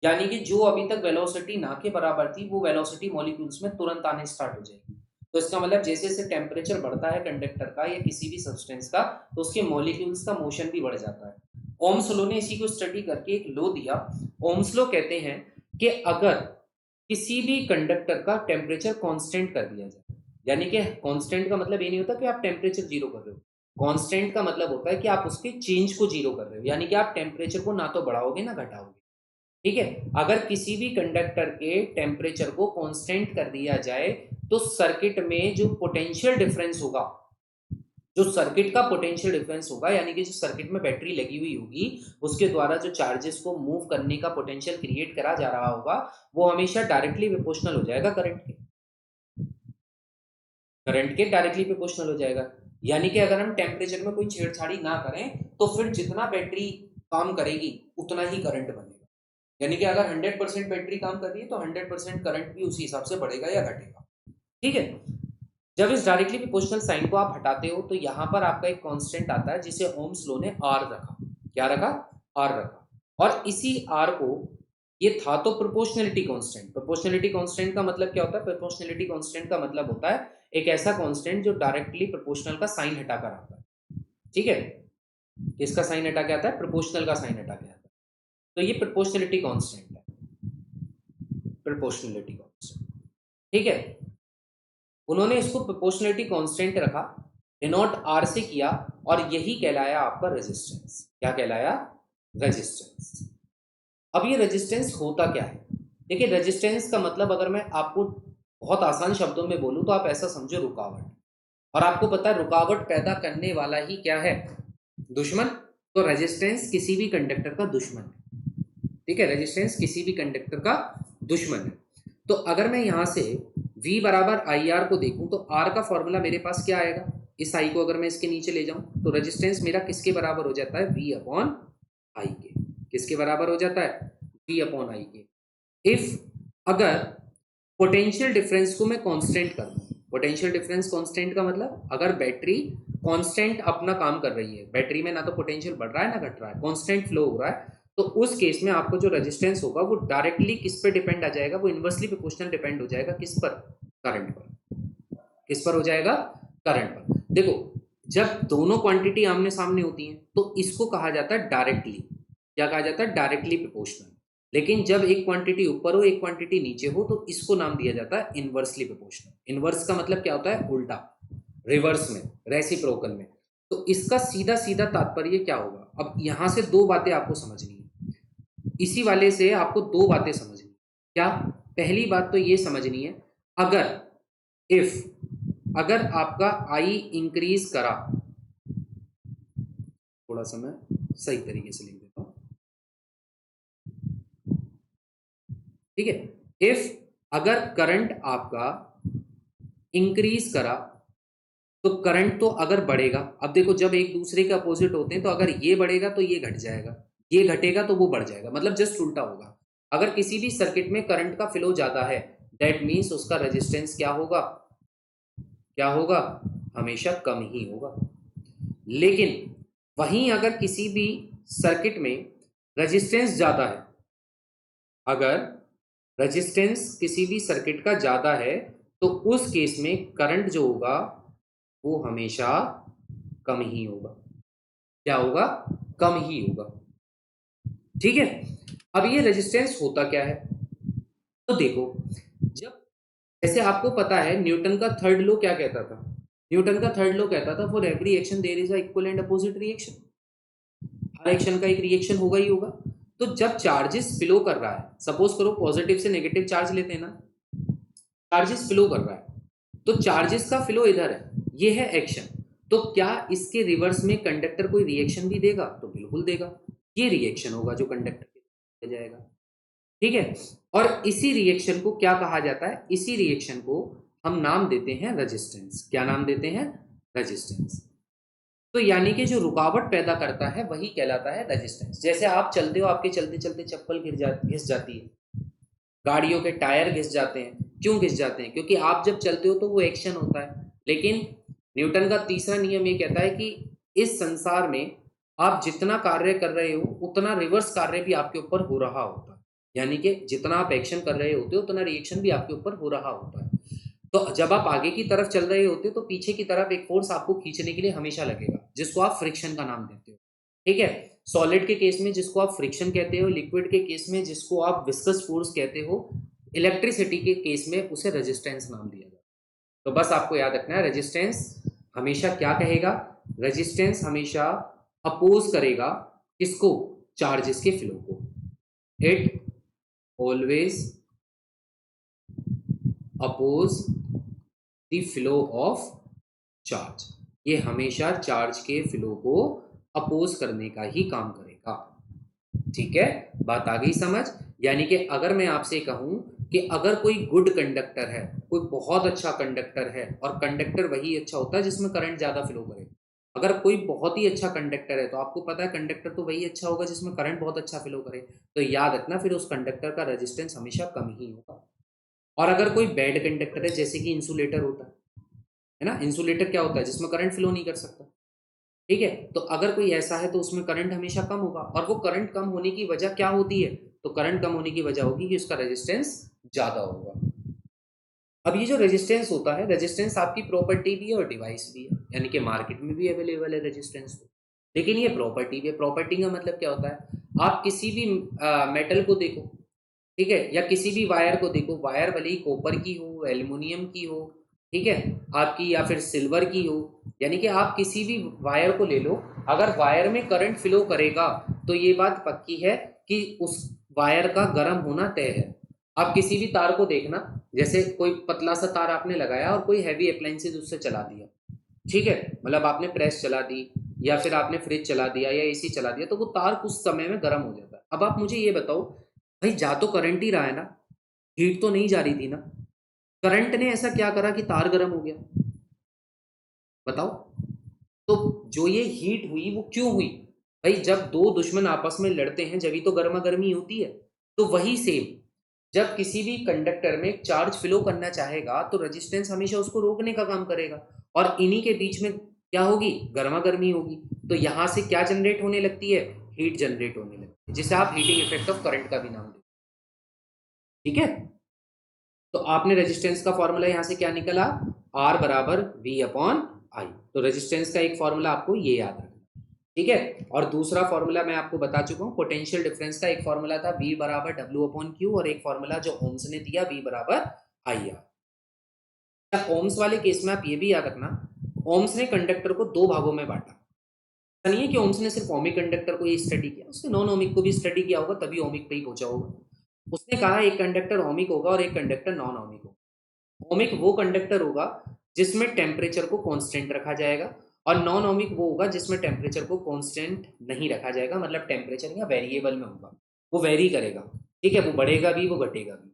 यानी कि जो अभी तक वेलोसिटी ना के बराबर थी, वो वेलोसिटी मॉलिक्यूल्स में तुरंत आने स्टार्ट हो जाएगी। तो इसका मतलब जैसे जैसे टेम्परेचर बढ़ता है कंडक्टर का या किसी भी सब्सटेंस का, तो उसके मॉलिक्यूल्स का मोशन भी बढ़ जाता है। ओम्स लो ने इसी को स्टडी करके एक लो दिया। ओम्स लो कहते हैं कि अगर किसी भी कंडक्टर का टेम्परेचर कांस्टेंट कर दिया जाए, यानी कि कांस्टेंट का मतलब ये नहीं होता कि आप टेम्परेचर जीरो कर रहे हो, कांस्टेंट का मतलब होता है कि आप उसके चेंज को जीरो कर रहे हो, यानी कि आप टेम्परेचर को ना तो बढ़ाओगे ना घटाओगे। ठीक है, अगर किसी भी कंडक्टर के टेम्परेचर को कांस्टेंट कर दिया जाए तो सर्किट में जो पोटेंशियल डिफरेंस होगा, जो सर्किट का पोटेंशियल डिफरेंस होगा, यानी कि जो सर्किट में बैटरी लगी हुई होगी उसके द्वारा जो चार्जेस को मूव करने का पोटेंशियल क्रिएट करा जा रहा होगा, वो हमेशा डायरेक्टली प्रोपोर्शनल हो जाएगा करंट के डायरेक्टली प्रोपोर्शनल हो जाएगा। यानी कि अगर हम टेम्परेचर में कोई छेड़छाड़ी ना करें तो फिर जितना बैटरी काम करेगी उतना ही करंट बनेगा। यानी कि अगर 100% बैटरी काम कर रही है तो 100% करंट भी उसी हिसाब से बढ़ेगा या घटेगा। ठीक है, जब इस डायरेक्टली प्रोपोर्शनल साइन को आप हटाते हो तो यहां पर आपका एक कांस्टेंट आता है जिसे ओम्स लॉ ने आर रखा। क्या रखा? आर रखा। और इसी आर को, ये था तो प्रोपोर्शनलिटी कांस्टेंट। प्रोपोर्शनलिटी कांस्टेंट का मतलब क्या होता है? प्रोपोर्शनलिटी कांस्टेंट का मतलब होता है एक ऐसा कांस्टेंट जो डायरेक्टली प्रोपोर्शनल का साइन हटाकर आता है। ठीक है, किसका साइन हटा के आता है? प्रोपोर्शनल का साइन हटा के आता है। तो ये प्रोपोर्शनलिटी कांस्टेंट है, प्रोपोर्शनलिटी कांस्टेंट। ठीक है, उन्होंने इसको प्रोपोर्शनलिटी कांस्टेंट रखा, डिनोट आर से किया, और यही कहलाया आपका रेजिस्टेंस। क्या कहलाया? रेजिस्टेंस। अब ये रेजिस्टेंस होता क्या है? देखिए, रेजिस्टेंस का मतलब अगर मैं आपको बहुत आसान शब्दों में बोलूं तो आप ऐसा समझो, रुकावट। और आपको पता है रुकावट पैदा करने वाला ही क्या है? दुश्मन। तो रेजिस्टेंस किसी भी कंडक्टर का दुश्मन है। ठीक है, रेजिस्टेंस किसी भी कंडक्टर का दुश्मन है। तो अगर मैं यहां से V बराबर आई आर को देखूं तो R का फॉर्मूला मेरे पास क्या आएगा? इस I को अगर मैं इसके नीचे ले जाऊं तो रेजिस्टेंस मेरा किसके बराबर हो जाता है? V अपॉन आई के। किसके बराबर हो जाता है? V अपॉन आई के। इफ अगर पोटेंशियल डिफरेंस को मैं कांस्टेंट कर दूं, पोटेंशियल डिफरेंस कांस्टेंट का मतलब अगर बैटरी कांस्टेंट अपना काम कर रही है, बैटरी में ना तो पोटेंशियल बढ़ रहा है ना घट रहा है, कांस्टेंट फ्लो हो रहा है, तो उस केस में आपको जो रेजिस्टेंस होगा वो डायरेक्टली किस पे डिपेंड आ जाएगा? वो इनवर्सली प्रोपोर्शनल डिपेंड हो जाएगा किस पर? करंट पर। किस पर हो जाएगा? करंट पर। देखो, जब दोनों क्वांटिटी आमने सामने होती हैं तो इसको कहा जाता है डायरेक्टली। क्या कहा जाता है? Directly proportional. लेकिन जब एक क्वांटिटी ऊपर हो एक क्वांटिटी नीचे हो तो इसको नाम दिया जाता है इनवर्सली प्रोपोर्शनल। इनवर्स का मतलब क्या होता है? उल्टा, रिवर्स में, रेसिप्रोकल में। तो इसका सीधा सीधा तात्पर्य क्या होगा? अब यहां से दो बातें आपको समझनी है, इसी वाले से आपको दो बातें समझनी। क्या? पहली बात तो ये समझनी है, अगर अगर आपका आई इंक्रीज करा, थोड़ा सा मैं सही तरीके से लिख देता हूं। ठीक है, इफ अगर करंट आपका इंक्रीज करा तो करंट तो अगर बढ़ेगा, अब देखो जब एक दूसरे के अपोजिट होते हैं तो अगर ये बढ़ेगा तो ये घट जाएगा, ये घटेगा तो वो बढ़ जाएगा, मतलब जस्ट उल्टा होगा। अगर किसी भी सर्किट में करंट का फ्लो ज्यादा है दैट मीन्स उसका रेजिस्टेंस क्या होगा? क्या होगा? हमेशा कम ही होगा। लेकिन वहीं अगर किसी भी सर्किट में रेजिस्टेंस ज्यादा है, अगर रेजिस्टेंस किसी भी सर्किट का ज्यादा है तो उस केस में करंट जो होगा वो हमेशा कम ही होगा। क्या होगा? कम ही होगा। ठीक है, अब ये रेजिस्टेंस होता क्या है? तो देखो, जब, जैसे आपको पता है न्यूटन का थर्ड लॉ क्या कहता था? न्यूटन का थर्ड लॉ कहता था for every action there is a equal and opposite reaction. हर एक्शन का एक रिएक्शन होगा ही होगा। तो जब चार्जेस फ्लो कर रहा है, सपोज करो पॉजिटिव से नेगेटिव चार्ज लेते हैं ना, चार्जेस फ्लो कर रहा है, तो चार्जेस का फ्लो इधर है, ये है एक्शन। तो क्या इसके रिवर्स में कंडक्टर कोई रिएक्शन भी देगा? तो बिल्कुल देगा। ये रिएक्शन होगा जो कंडक्टर के जाएगा। ठीक है, और इसी रिएक्शन को क्या कहा जाता है? इसी रिएक्शन को हम नाम देते हैं रेजिस्टेंस। क्या नाम देते हैं? रेजिस्टेंस। तो यानी कि जो रुकावट पैदा करता है वही कहलाता है रेजिस्टेंस। जैसे आप चलते हो, आपके चलते चलते चप्पल घिस जाती है, गाड़ियों के टायर घिस जाते हैं। क्यों घिस जाते हैं? क्योंकि आप जब चलते हो तो वो एक्शन होता है। लेकिन न्यूटन का तीसरा नियम ये कहता है कि इस संसार में आप जितना कार्य कर रहे हो उतना रिवर्स कार्य भी आपके ऊपर हो रहा होता है। यानी कि जितना आप एक्शन कर रहे होते हो उतना रिएक्शन भी आपके ऊपर हो रहा होता है। तो जब आप आगे की तरफ चल रहे होते हो तो पीछे की तरफ एक फोर्स आपको खींचने के लिए हमेशा लगेगा, जिसको आप फ्रिक्शन का नाम देते हो। ठीक है, सॉलिड के केस में जिसको आप फ्रिक्शन कहते हो, लिक्विड के केस में जिसको आप विस्कस फोर्स कहते हो, इलेक्ट्रिसिटी के केस में उसे रेजिस्टेंस नाम दिया जाता है। तो बस आपको याद रखना है, रेजिस्टेंस हमेशा क्या कहेगा, रेजिस्टेंस हमेशा अपोज करेगा किसको, चार्जेस के फ्लो को। It always oppose the flow of charge, ये हमेशा चार्ज के फ्लो को अपोज करने का ही काम करेगा। ठीक है, बात आ गई समझ। यानी कि अगर मैं आपसे कहूं कि अगर कोई गुड कंडक्टर है, कोई बहुत अच्छा कंडक्टर है, और कंडक्टर वही अच्छा होता है जिसमें करंट ज्यादा फ्लो करे। अगर कोई बहुत ही अच्छा कंडक्टर है तो आपको पता है कंडक्टर तो वही अच्छा होगा जिसमें करंट बहुत अच्छा फ्लो करे। तो याद रखना फिर उस कंडक्टर का रेजिस्टेंस हमेशा कम ही होगा। और अगर कोई बैड कंडक्टर है, जैसे कि इंसुलेटर होता है ना, इंसुलेटर क्या होता है, जिसमें करंट फ्लो नहीं कर सकता। ठीक है, तो अगर कोई ऐसा है तो उसमें करंट हमेशा कम होगा। और वो करंट कम होने की वजह क्या होती है, तो करंट कम होने की वजह होगी कि उसका रेजिस्टेंस ज्यादा होगा। अब ये जो रेजिस्टेंस होता है, रेजिस्टेंस आपकी प्रॉपर्टी भी है और डिवाइस भी है, यानी कि मार्केट में भी अवेलेबल है रेजिस्टेंस को। लेकिन ये प्रॉपर्टी भी है। प्रॉपर्टी का मतलब क्या होता है, आप किसी भी मेटल को देखो, ठीक है, या किसी भी वायर को देखो, वायर भले ही कॉपर की हो, एल्युमिनियम की हो, ठीक है, आपकी या फिर सिल्वर की हो, यानी कि आप किसी भी वायर को ले लो, अगर वायर में करंट फ्लो करेगा तो ये बात पक्की है कि उस वायर का गर्म होना तय है। आप किसी भी तार को देखना, जैसे कोई पतला सा तार आपने लगाया और कोई हैवी अप्लायंसेज उससे चला दिया, ठीक है, मतलब आपने प्रेस चला दी या फिर आपने फ्रिज चला दिया या एसी चला दिया, तो वो तार कुछ समय में गर्म हो जाता है। अब आप मुझे ये बताओ, भाई जा तो करंट ही रहा है ना, हीट तो नहीं जा रही थी ना, करंट ने ऐसा क्या करा कि तार गर्म हो गया, बताओ। तो जो ये हीट हुई वो क्यों हुई, भाई जब दो दुश्मन आपस में लड़ते हैं जब ही तो गर्मा गर्मी होती है। तो वही सेम, जब किसी भी कंडक्टर में चार्ज फ्लो करना चाहेगा तो रेजिस्टेंस हमेशा उसको रोकने का काम करेगा, और इन्हीं के बीच में क्या होगी, गर्मा गर्मी होगी। तो यहां से क्या जनरेट होने लगती है, हीट जनरेट होने लगती है, जिसे आप हीटिंग इफेक्ट ऑफ करंट का भी नाम देते हैं। ठीक है, तो आपने रेजिस्टेंस का फॉर्मूला यहां से क्या निकला, आर बराबर वी अपॉन आई। तो रेजिस्टेंस का एक फॉर्मूला आपको ये याद रखना। ठीक है, और दूसरा फॉर्मूला मैं आपको बता चुका हूं, पोटेंशियल डिफरेंस का एक फॉर्मूला था V बराबर W अपॉन क्यू, और एक फॉर्मूला जो ओम्स ने दिया V बराबर आई आर। ओम्स वाले केस में आप ये भी याद रखना, ओम्स ने कंडक्टर को दो भागों में बांटा। ऐसा नहीं है कि ओम्स ने सिर्फ ओमिक कंडक्टर को ही स्टडी किया, उसने नॉन ओमिक को भी स्टडी किया होगा, तभी ओमिक पे ही पहुंचा होगा। उसने कहा एक कंडक्टर ओमिक होगा और एक कंडक्टर नॉन ओमिक होगा। ओमिक वो कंडक्टर होगा जिसमें टेम्परेचर को कांस्टेंट रखा जाएगा, और नॉन ओमिक वो होगा जिसमें टेम्परेचर को कांस्टेंट नहीं रखा जाएगा, मतलब टेम्परेचर या वेरिएबल में होगा, वो वेरी करेगा। ठीक है, वो बढ़ेगा भी वो घटेगा भी।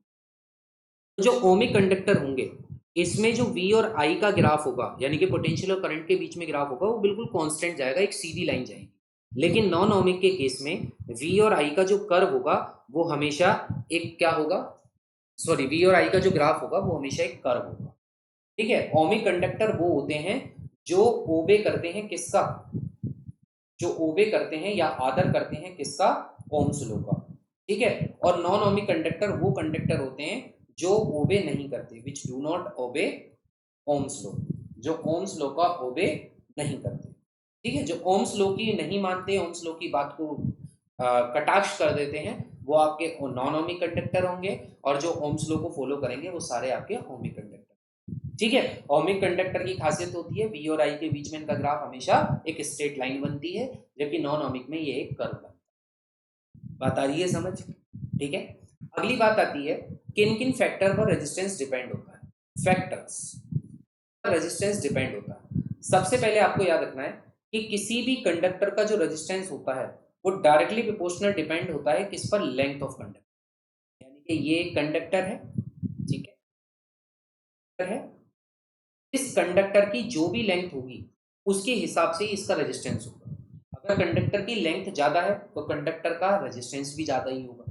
तो जो ओमिक कंडक्टर होंगे इसमें जो V और I का ग्राफ होगा, यानी कि पोटेंशियल और करंट के बीच में ग्राफ होगा, वो बिल्कुल कांस्टेंट जाएगा, एक सीधी लाइन जाएगी। लेकिन नॉन ओमिक के केस में V और I का जो कर्व होगा वो हमेशा एक क्या होगा, सॉरी, V और I का जो ग्राफ होगा वो हमेशा एक कर्व होगा। ठीक है, ओमिक कंडक्टर वो होते हैं जो ओबे करते हैं किसका, जो ओबे करते हैं या आदर करते हैं किसका, ओम्स लॉ का। ठीक है, और नॉन ओमिक कंडक्टर वो कंडक्टर होते हैं जो ओबे नहीं करते, which do not obey Ohm's law, जो ओम्स लॉ का ओबे नहीं करते। ठीक है, जो ओम्स लॉ की नहीं मानते, ओम्स लॉ की बात को कटाक्ष कर देते हैं, वो आपके नॉन ओमिक कंडक्टर होंगे, और जो ओम्स लॉ को फॉलो करेंगे वो सारे आपके ओमिक कंडक्टर। ठीक है, ओमिक कंडक्टर की खासियत होती है V और I के बीच में इनका ग्राफ हमेशा एक स्ट्रेट लाइन बनती है, जबकि नॉन ओमिक में ये एक कर्व बनता है। बात आ रही है समझ। ठीक है, अगली बात आती है किन किन फैक्टर पर रेजिस्टेंस डिपेंड होता है। फैक्टर्स पर रेजिस्टेंस डिपेंड होता है, सबसे पहले आपको याद रखना है कि किसी भी कंडक्टर का जो रेजिस्टेंस होता है वो डायरेक्टली प्रोपोर्शनल डिपेंड होता है किस पर, लेंथ ऑफ कंडक्टर। यानी कि ये एक कंडक्टर है, ठीक है, इस कंडक्टर की जो भी लेंथ होगी उसके हिसाब से इसका रेजिस्टेंस होगा। अगर कंडक्टर की लेंथ ज्यादा है तो कंडक्टर का रेजिस्टेंस भी ज्यादा ही होगा,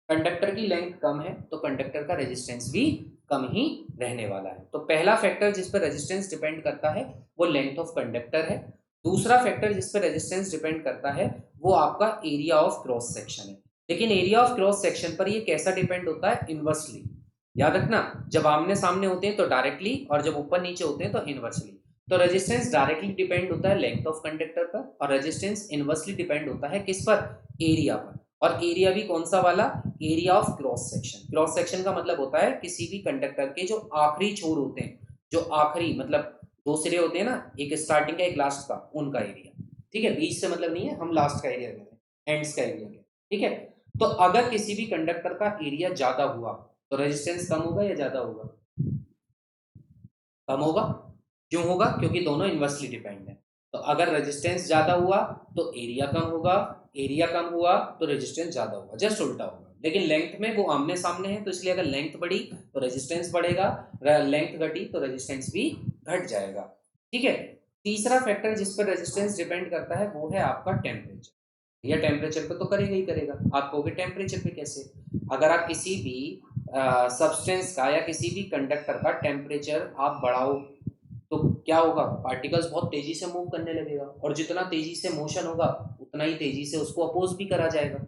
कंडक्टर की लेंथ कम है तो कंडक्टर का रेजिस्टेंस भी कम ही रहने वाला है। तो पहला फैक्टर जिस पर रेजिस्टेंस डिपेंड करता है वो लेंथ ऑफ कंडक्टर है। दूसरा फैक्टर जिस पर रेजिस्टेंस डिपेंड करता है वो आपका एरिया ऑफ क्रॉस सेक्शन है। लेकिन एरिया ऑफ क्रॉस सेक्शन पर ये कैसा डिपेंड होता है, इनवर्सली। याद रखना, जब आमने सामने होते हैं तो डायरेक्टली, और जब ऊपर नीचे होते हैं तो इनवर्सली। तो रेजिस्टेंस डायरेक्टली डिपेंड होता है लेंथ ऑफ कंडक्टर पर, और रेजिस्टेंस इनवर्सली डिपेंड होता है किस पर, एरिया पर। और एरिया भी कौन सा वाला, area of cross section. Cross section का मतलब होता है किसी भी कंडक्टर के जो आखिरी छोर होते हैं, जो आखिरी मतलब दो सिरे होते हैं ना, एक स्टार्टिंग का एक लास्ट का, उनका एरिया। ठीक है, बीच से मतलब नहीं है, हम लास्ट का एरिया कह रहे हैं, एंड्स का एरिया कह रहे हैं। ठीक है, तो अगर किसी भी कंडक्टर का एरिया ज्यादा हुआ तो रेजिस्टेंस कम होगा या ज्यादा होगा? कम होगा। क्यों होगा? क्योंकि दोनों इन्वर्सली डिपेंड है। तो अगर रेजिस्टेंस ज्यादा हुआ तो एरिया कम होगा, एरिया कम हुआ तो रेजिस्टेंस ज्यादा होगा, जस्ट उल्टा होगा। लेकिन लेंथ में वो आमने सामने है, तो इसलिए अगर लेंथ बढ़ी तो रेजिस्टेंस बढ़ेगा, लेंथ घटी तो रेजिस्टेंस भी घट जाएगा। ठीक है, तीसरा फैक्टर जिस पर रेजिस्टेंस डिपेंड करता है वो है आपका टेम्परेचर। या टेम्परेचर पे तो करेगा ही करेगा। आप कहोगे टेम्परेचर पे कैसे? अगर आप किसी भी सब्सटेंस का या किसी भी कंडक्टर का टेम्परेचर आप बढ़ाओ तो क्या होगा? पार्टिकल्स बहुत तेजी से मूव करने लगेगा, और जितना तेजी से मोशन होगा उतना ही तेजी से उसको अपोज भी करा जाएगा।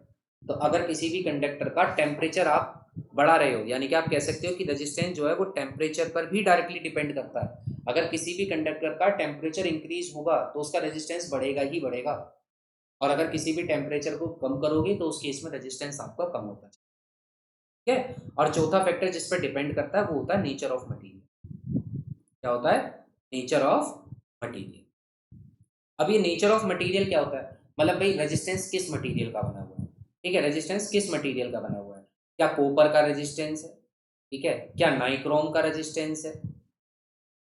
तो अगर किसी भी कंडक्टर का टेम्परेचर आप बढ़ा रहे हो, यानी कि आप कह सकते हो कि रेजिस्टेंस जो है वो टेम्परेचर पर भी डायरेक्टली डिपेंड करता है। अगर किसी भी कंडक्टर का टेम्परेचर इंक्रीज होगा तो उसका रेजिस्टेंस बढ़ेगा ही बढ़ेगा, और अगर किसी भी टेम्परेचर को कम करोगे तो उस केस में रेजिस्टेंस आपका कम होता है। ठीक है, और चौथा फैक्टर जिस पर डिपेंड करता है वो होता है नेचर ऑफ मटीरियल। क्या होता है? Nature of material. अब ये नेचर ऑफ मटेरियल क्या होता है? मतलब भाई रेजिस्टेंस किस मटेरियल का बना हुआ है। ठीक है, रेजिस्टेंस किस मटेरियल का बना हुआ है? क्या कॉपर का रेजिस्टेंस है? ठीक है, क्या नाइक्रोम का रेजिस्टेंस है?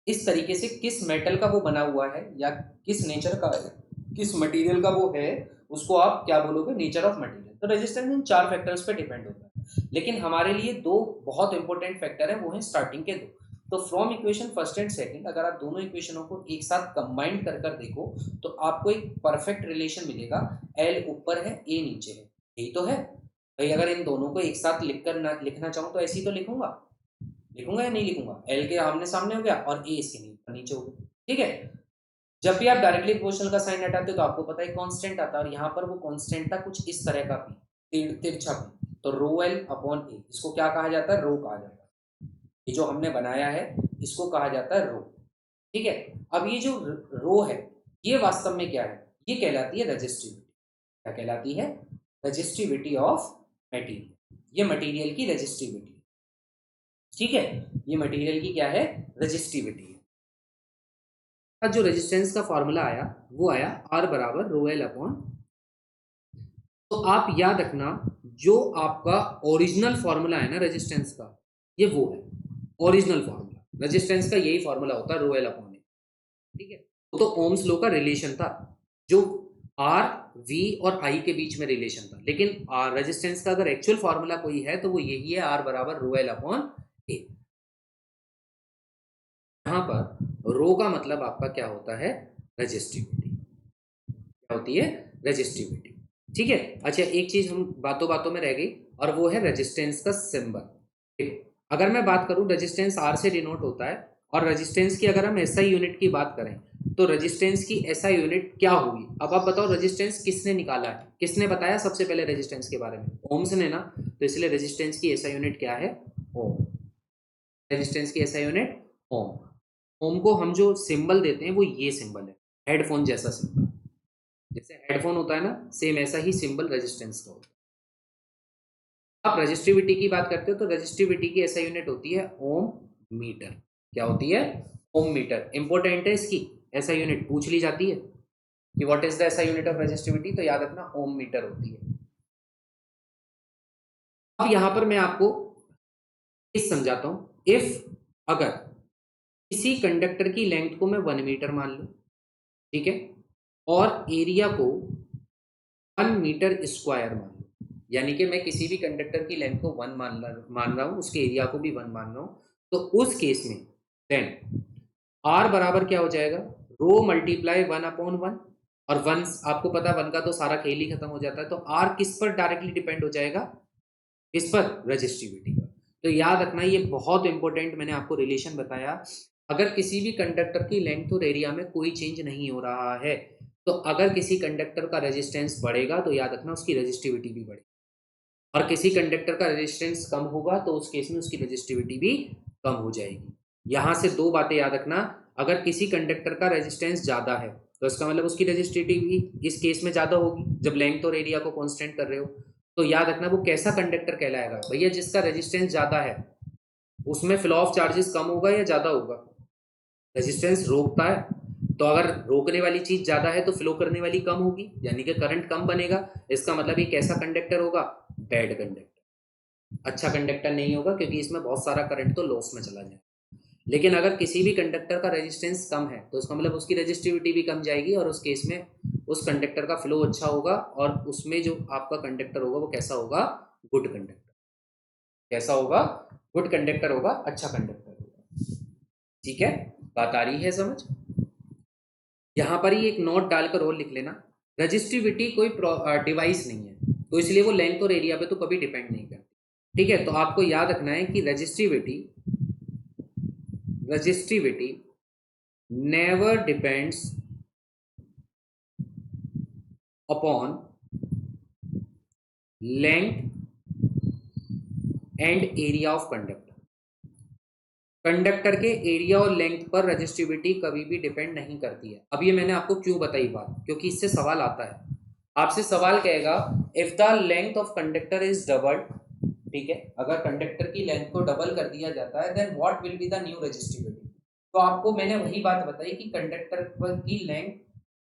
इस तरीके से किस मेटल का वो बना हुआ है या किस नेचर का है, किस मटेरियल का वो है, उसको आप क्या बोलोगे? Nature of material. तो रेजिस्टेंस इन चार फैक्टर्स पे डिपेंड होता है, लेकिन हमारे लिए दो बहुत इंपॉर्टेंट फैक्टर है, वो है स्टार्टिंग के दो। तो from equation first and second अगर आप दोनों इक्वेशनों को एक साथ कंबाइंड कर कर देखो तो आपको एक परफेक्ट रिलेशन मिलेगा। एल ऊपर है, ए नीचे है, यही तो है भाई। अगर इन दोनों को एक साथ लिखना चाहूँ तो ऐसे ही तो लिखूंगा, लिखूंगा या नहीं लिखूंगा? एल के आमने सामने हो गया और ए इसके नीचे हो गया। ठीक है, जब भी आप डायरेक्टली प्रोपोर्शनल का साइन हटाते हो तो आपको पता है कांस्टेंट आता है, और यहाँ पर वो कांस्टेंट था कुछ इस तरह का पी, तिरछा पी। तो रो एल अपॉन ए, इसको क्या कहा जाता है? रो कहा जाता है। ये जो हमने बनाया है इसको कहा जाता है रो। ठीक है, अब ये जो रो है ये वास्तव में क्या है? ये कहलाती है रजिस्टिविटी। क्या कहलाती है? Resistivity of material. ये मटेरियल की रजिस्टिविटी। ठीक है, ये मटेरियल की क्या है? रजिस्टिविटी है। अब जो रेजिस्टेंस का फॉर्मूला आया वो आया आर बराबर रो एल अपॉन। तो आप याद रखना जो आपका ओरिजिनल फॉर्मूला है ना रेजिस्टेंस का, ये वो है ओरिजिनल फॉर्मूला। रेजिस्टेंस का यही फॉर्मूला होता है रो एल अपॉन ए। ठीक है, वो तो ओम्स लॉ का रिलेशन था, जो आर वी और आई के बीच में रिलेशन था। लेकिन रेजिस्टेंस का अगर एक्चुअल फॉर्मूला कोई है तो वो यही है, आर बराबर रो एल अपॉन ए। यहाँ पर रो का मतलब आपका क्या होता है? रेजिस्टिविटी। क्या होती है? रेजिस्टिविटी। ठीक है, अच्छा एक चीज हम बातों बातों में रह गई, और वो है रेजिस्टेंस का सिंबल। ठीक है, अगर मैं बात करूं रेजिस्टेंस आर से डिनोट होता है, और रेजिस्टेंस की अगर हम एसआई यूनिट की बात करें तो रेजिस्टेंस की एसआई यूनिट क्या होगी? अब आप बताओ रेजिस्टेंस किसने निकाला है, किसने बताया सबसे पहले रेजिस्टेंस के बारे में? ओम्स ने ना। तो इसलिए रेजिस्टेंस की एसआई यूनिट क्या है? ओम। रेजिस्टेंस की एसआई यूनिट ओम। ओम को हम जो सिंबल देते हैं वो ये सिंबल है, हेडफोन जैसा सिंबल। जैसे हेडफोन होता है ना, सेम ऐसा ही सिंबल रेजिस्टेंस का होता है। आप रजिस्टिविटी की बात करते हो तो रजिस्टिविटी की ऐसा यूनिट होती है ओम मीटर। क्या होती है? ओम मीटर। इंपॉर्टेंट है इसकी ऐसा यूनिट, पूछ ली जाती है कि व्हाट इज द ऐसा यूनिट ऑफ रजिस्टिविटी, तो याद रखना ओम मीटर होती है। अब यहां पर मैं आपको इस समझाता हूं। इफ अगर किसी कंडक्टर की लेंथ को मैं 1 मीटर मान लूं, ठीक है, और एरिया को 1 मीटर स्क्वायर मान लो, यानी कि मैं किसी भी कंडक्टर की लेंथ को 1 मान रहा हूं, उसके एरिया को भी 1 मान रहा हूं, तो उस केस में देन आर बराबर क्या हो जाएगा? Row multiply 1/1। और वन आपको पता है 1 का तो सारा खेल ही खत्म हो जाता है, तो आर किस पर डायरेक्टली डिपेंड हो जाएगा? इस पर, रजिस्टिविटी का। तो याद रखना ये बहुत इंपॉर्टेंट मैंने आपको रिलेशन बताया। अगर किसी भी कंडक्टर की लेंथ और एरिया में कोई चेंज नहीं हो रहा है, तो अगर किसी कंडक्टर का रेजिस्टेंस बढ़ेगा तो याद रखना उसकी रेजिस्टिविटी भी बढ़ेगी, और किसी कंडक्टर का रेजिस्टेंस कम होगा तो उस केस में उसकी रेजिस्टिविटी भी कम हो जाएगी। यहां से दो बातें याद रखना। अगर किसी कंडक्टर का रेजिस्टेंस ज्यादा है तो इसका मतलब उसकी रेजिस्टिविटी भी इस केस में ज्यादा होगी, जब लेंथ और एरिया को कांस्टेंट कर रहे हो। तो याद रखना वो कैसा कंडक्टर कहलाएगा भैया? जिसका रेजिस्टेंस ज्यादा है, उसमें फ्लो ऑफ चार्जेस कम होगा या ज्यादा होगा? रेजिस्टेंस रोकता है, तो अगर रोकने वाली चीज ज्यादा है तो फ्लो करने वाली कम होगी, यानी कि करंट कम बनेगा। इसका मतलब ये कैसा कंडक्टर होगा? बैड कंडक्टर, अच्छा कंडक्टर नहीं होगा, क्योंकि इसमें बहुत सारा करंट तो लॉस में चला जाए। लेकिन अगर किसी भी कंडक्टर का रेजिस्टेंस कम है तो उसका मतलब उसकी रेजिस्टिविटी भी कम जाएगी, और उस केस में उस कंडक्टर का फ्लो अच्छा होगा, और उसमें जो आपका कंडक्टर होगा वो कैसा होगा? Good conductor. कैसा होगा? गुड कंडक्टर होगा, अच्छा कंडक्टर होगा। ठीक है, बात आ रही है समझ? यहां पर ही एक नोट डालकर और लिख लेना, रजिस्टिविटी कोई डिवाइस नहीं है, तो इसलिए वो लेंथ और एरिया पे तो कभी डिपेंड नहीं करती। ठीक है, तो आपको याद रखना है कि resistivity resistivity never depends upon length and area of conductor. Conductor के एरिया और लेंथ पर रजिस्टिविटी कभी भी डिपेंड नहीं करती है। अब ये मैंने आपको क्यों बताई बात, क्योंकि इससे सवाल आता है। आपसे सवाल कहेगा if the length of conductor is doubled, ठीक है, अगर कंडक्टर की लेंथ को डबल कर दिया जाता है, then what will be the new resistivity. तो आपको मैंने वही बात बताई कि कंडक्टर की लेंथ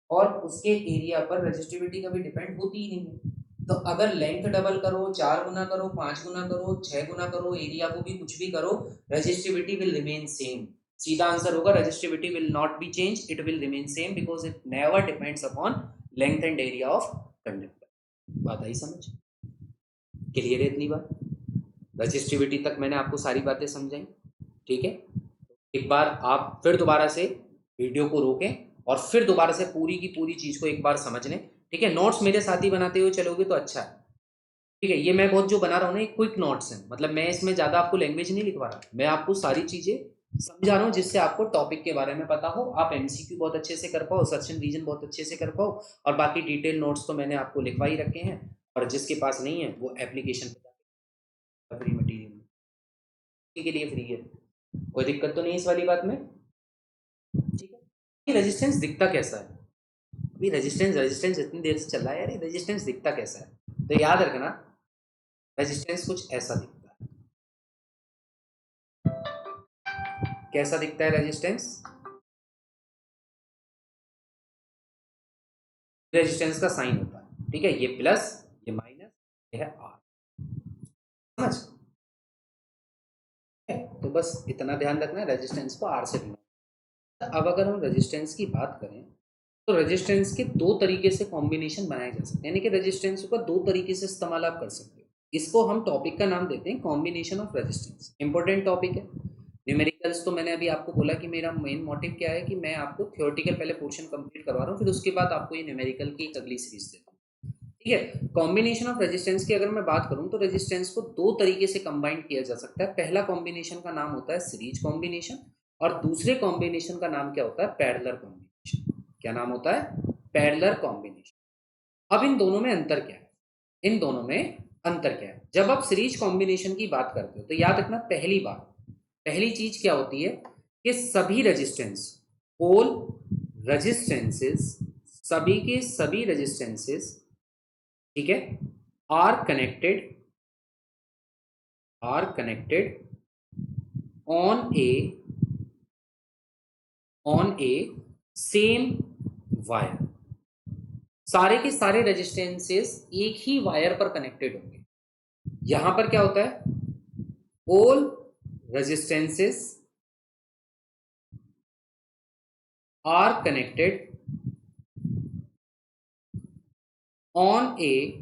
और उसके एरिया पर रजिस्टिविटी कभी डिपेंड होती ही नहीं है। तो अगर लेंथ डबल करो, 4 गुना करो, 5 गुना करो, 6 गुना करो, एरिया को भी कुछ भी करो, रजिस्टिविटी विल रिमेन सेम। सीधा आंसर होगा resistivity will not be change, it will remain same because it never depends upon length and area of conductor. बात आई समझ? क्लियर है इतनी बात? रजिस्टिविटी तक मैंने आपको सारी बातें समझाई। ठीक है, एक बार आप फिर दोबारा से वीडियो को रोकें और फिर दोबारा से पूरी की पूरी चीज को एक बार समझ लें। ठीक है, नोट्स मेरे साथ ही बनाते हुए चलोगे तो अच्छा है। ठीक है, ये मैं बहुत जो बना रहा हूँ ना, क्विक नोट्स हैं, मतलब मैं इसमें ज्यादा आपको लैंग्वेज नहीं लिखवा रहा, मैं आपको सारी चीजें समझा रहा हूँ जिससे आपको टॉपिक के बारे में पता हो, आप एमसीक्यू बहुत अच्छे से कर पाओ, सर्च एंड रीजन बहुत अच्छे से कर पाओ, और बाकी डिटेल नोट्स तो मैंने आपको लिखवा ही रखे हैं। और जिसके पास नहीं है वो एप्लीकेशन फ्री मटीरियल के लिए फ्री है, कोई दिक्कत तो नहीं इस वाली बात में। ठीक है, ये रेजिस्टेंस दिखता कैसा है? अभी रेजिस्टेंस रेजिस्टेंस इतनी देर से चल रहा है यार, ये रेजिस्टेंस दिखता कैसा है? तो याद रखना, रेजिस्टेंस कुछ ऐसा दिखता है। कैसा दिखता है रेजिस्टेंस? रेजिस्टेंस का साइन होता है, ठीक है, ये प्लस, ये माइनस, ये है आर। समझ? तो बस इतना ध्यान रखना है, रेजिस्टेंस को आर से डिनोट। अब अगर हम रेजिस्टेंस की बात करें तो रेजिस्टेंस के दो तरीके से कॉम्बिनेशन बनाए जा सकते हैं, यानी कि रेजिस्टेंस का दो तरीके से इस्तेमाल आप कर सकते हो। इसको हम टॉपिक का नाम देते हैं combination of resistance. Important topic है। न्यूमेरिकल्स तो मैंने अभी आपको बोला कि मेरा मेन मोटिव क्या है कि मैं आपको थ्योरेटिकल पहले पोर्शन कंप्लीट करवा रहा हूँ, फिर उसके बाद आपको ये न्यूमेरिकल की एक अगली सीरीज देता हूँ। ठीक है, कॉम्बिनेशन ऑफ रेजिस्टेंस की अगर मैं बात करूं तो रेजिस्टेंस को दो तरीके से कंबाइन किया जा सकता है। पहला कॉम्बिनेशन का नाम होता है सीरीज कॉम्बिनेशन, और दूसरे कॉम्बिनेशन का नाम क्या होता है? Parallel combination. क्या नाम होता है? Parallel combination. अब इन दोनों में अंतर क्या है? इन दोनों में अंतर क्या है? जब आप सीरीज कॉम्बिनेशन की बात करते हो तो याद रखना, पहली बात, पहली चीज क्या होती है कि सभी रेजिस्टेंस, ऑल रेजिस्टेंसेस, सभी के सभी रेजिस्टेंसेस, ठीक है, are connected on a same wire. सारे के सारे रेजिस्टेंसेस एक ही वायर पर कनेक्टेड होंगे। यहां पर क्या होता है? All resistances are connected on a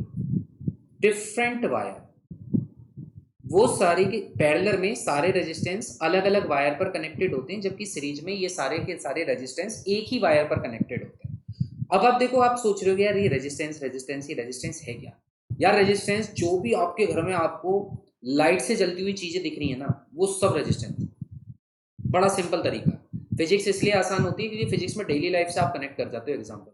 different wire. वो सारे के पैरेलल में सारे रेजिस्टेंस अलग अलग वायर पर कनेक्टेड होते हैं, जबकि सीरीज में ये सारे के सारे रेजिस्टेंस एक ही वायर पर कनेक्टेड होते हैं। अब आप देखो, आप सोच रहे हो यार ये रेजिस्टेंस रेजिस्टेंस ये रेजिस्टेंस है क्या? यार रेजिस्टेंस जो भी आपके घर में आपको लाइट से जलती हुई चीजें दिख रही है ना, वो सब रेजिस्टेंस। बड़ा सिंपल तरीका। फिजिक्स इसलिए आसान होती है क्योंकि फिजिक्स में डेली लाइफ से आप कनेक्ट कर जाते हो। एग्जाम्पल,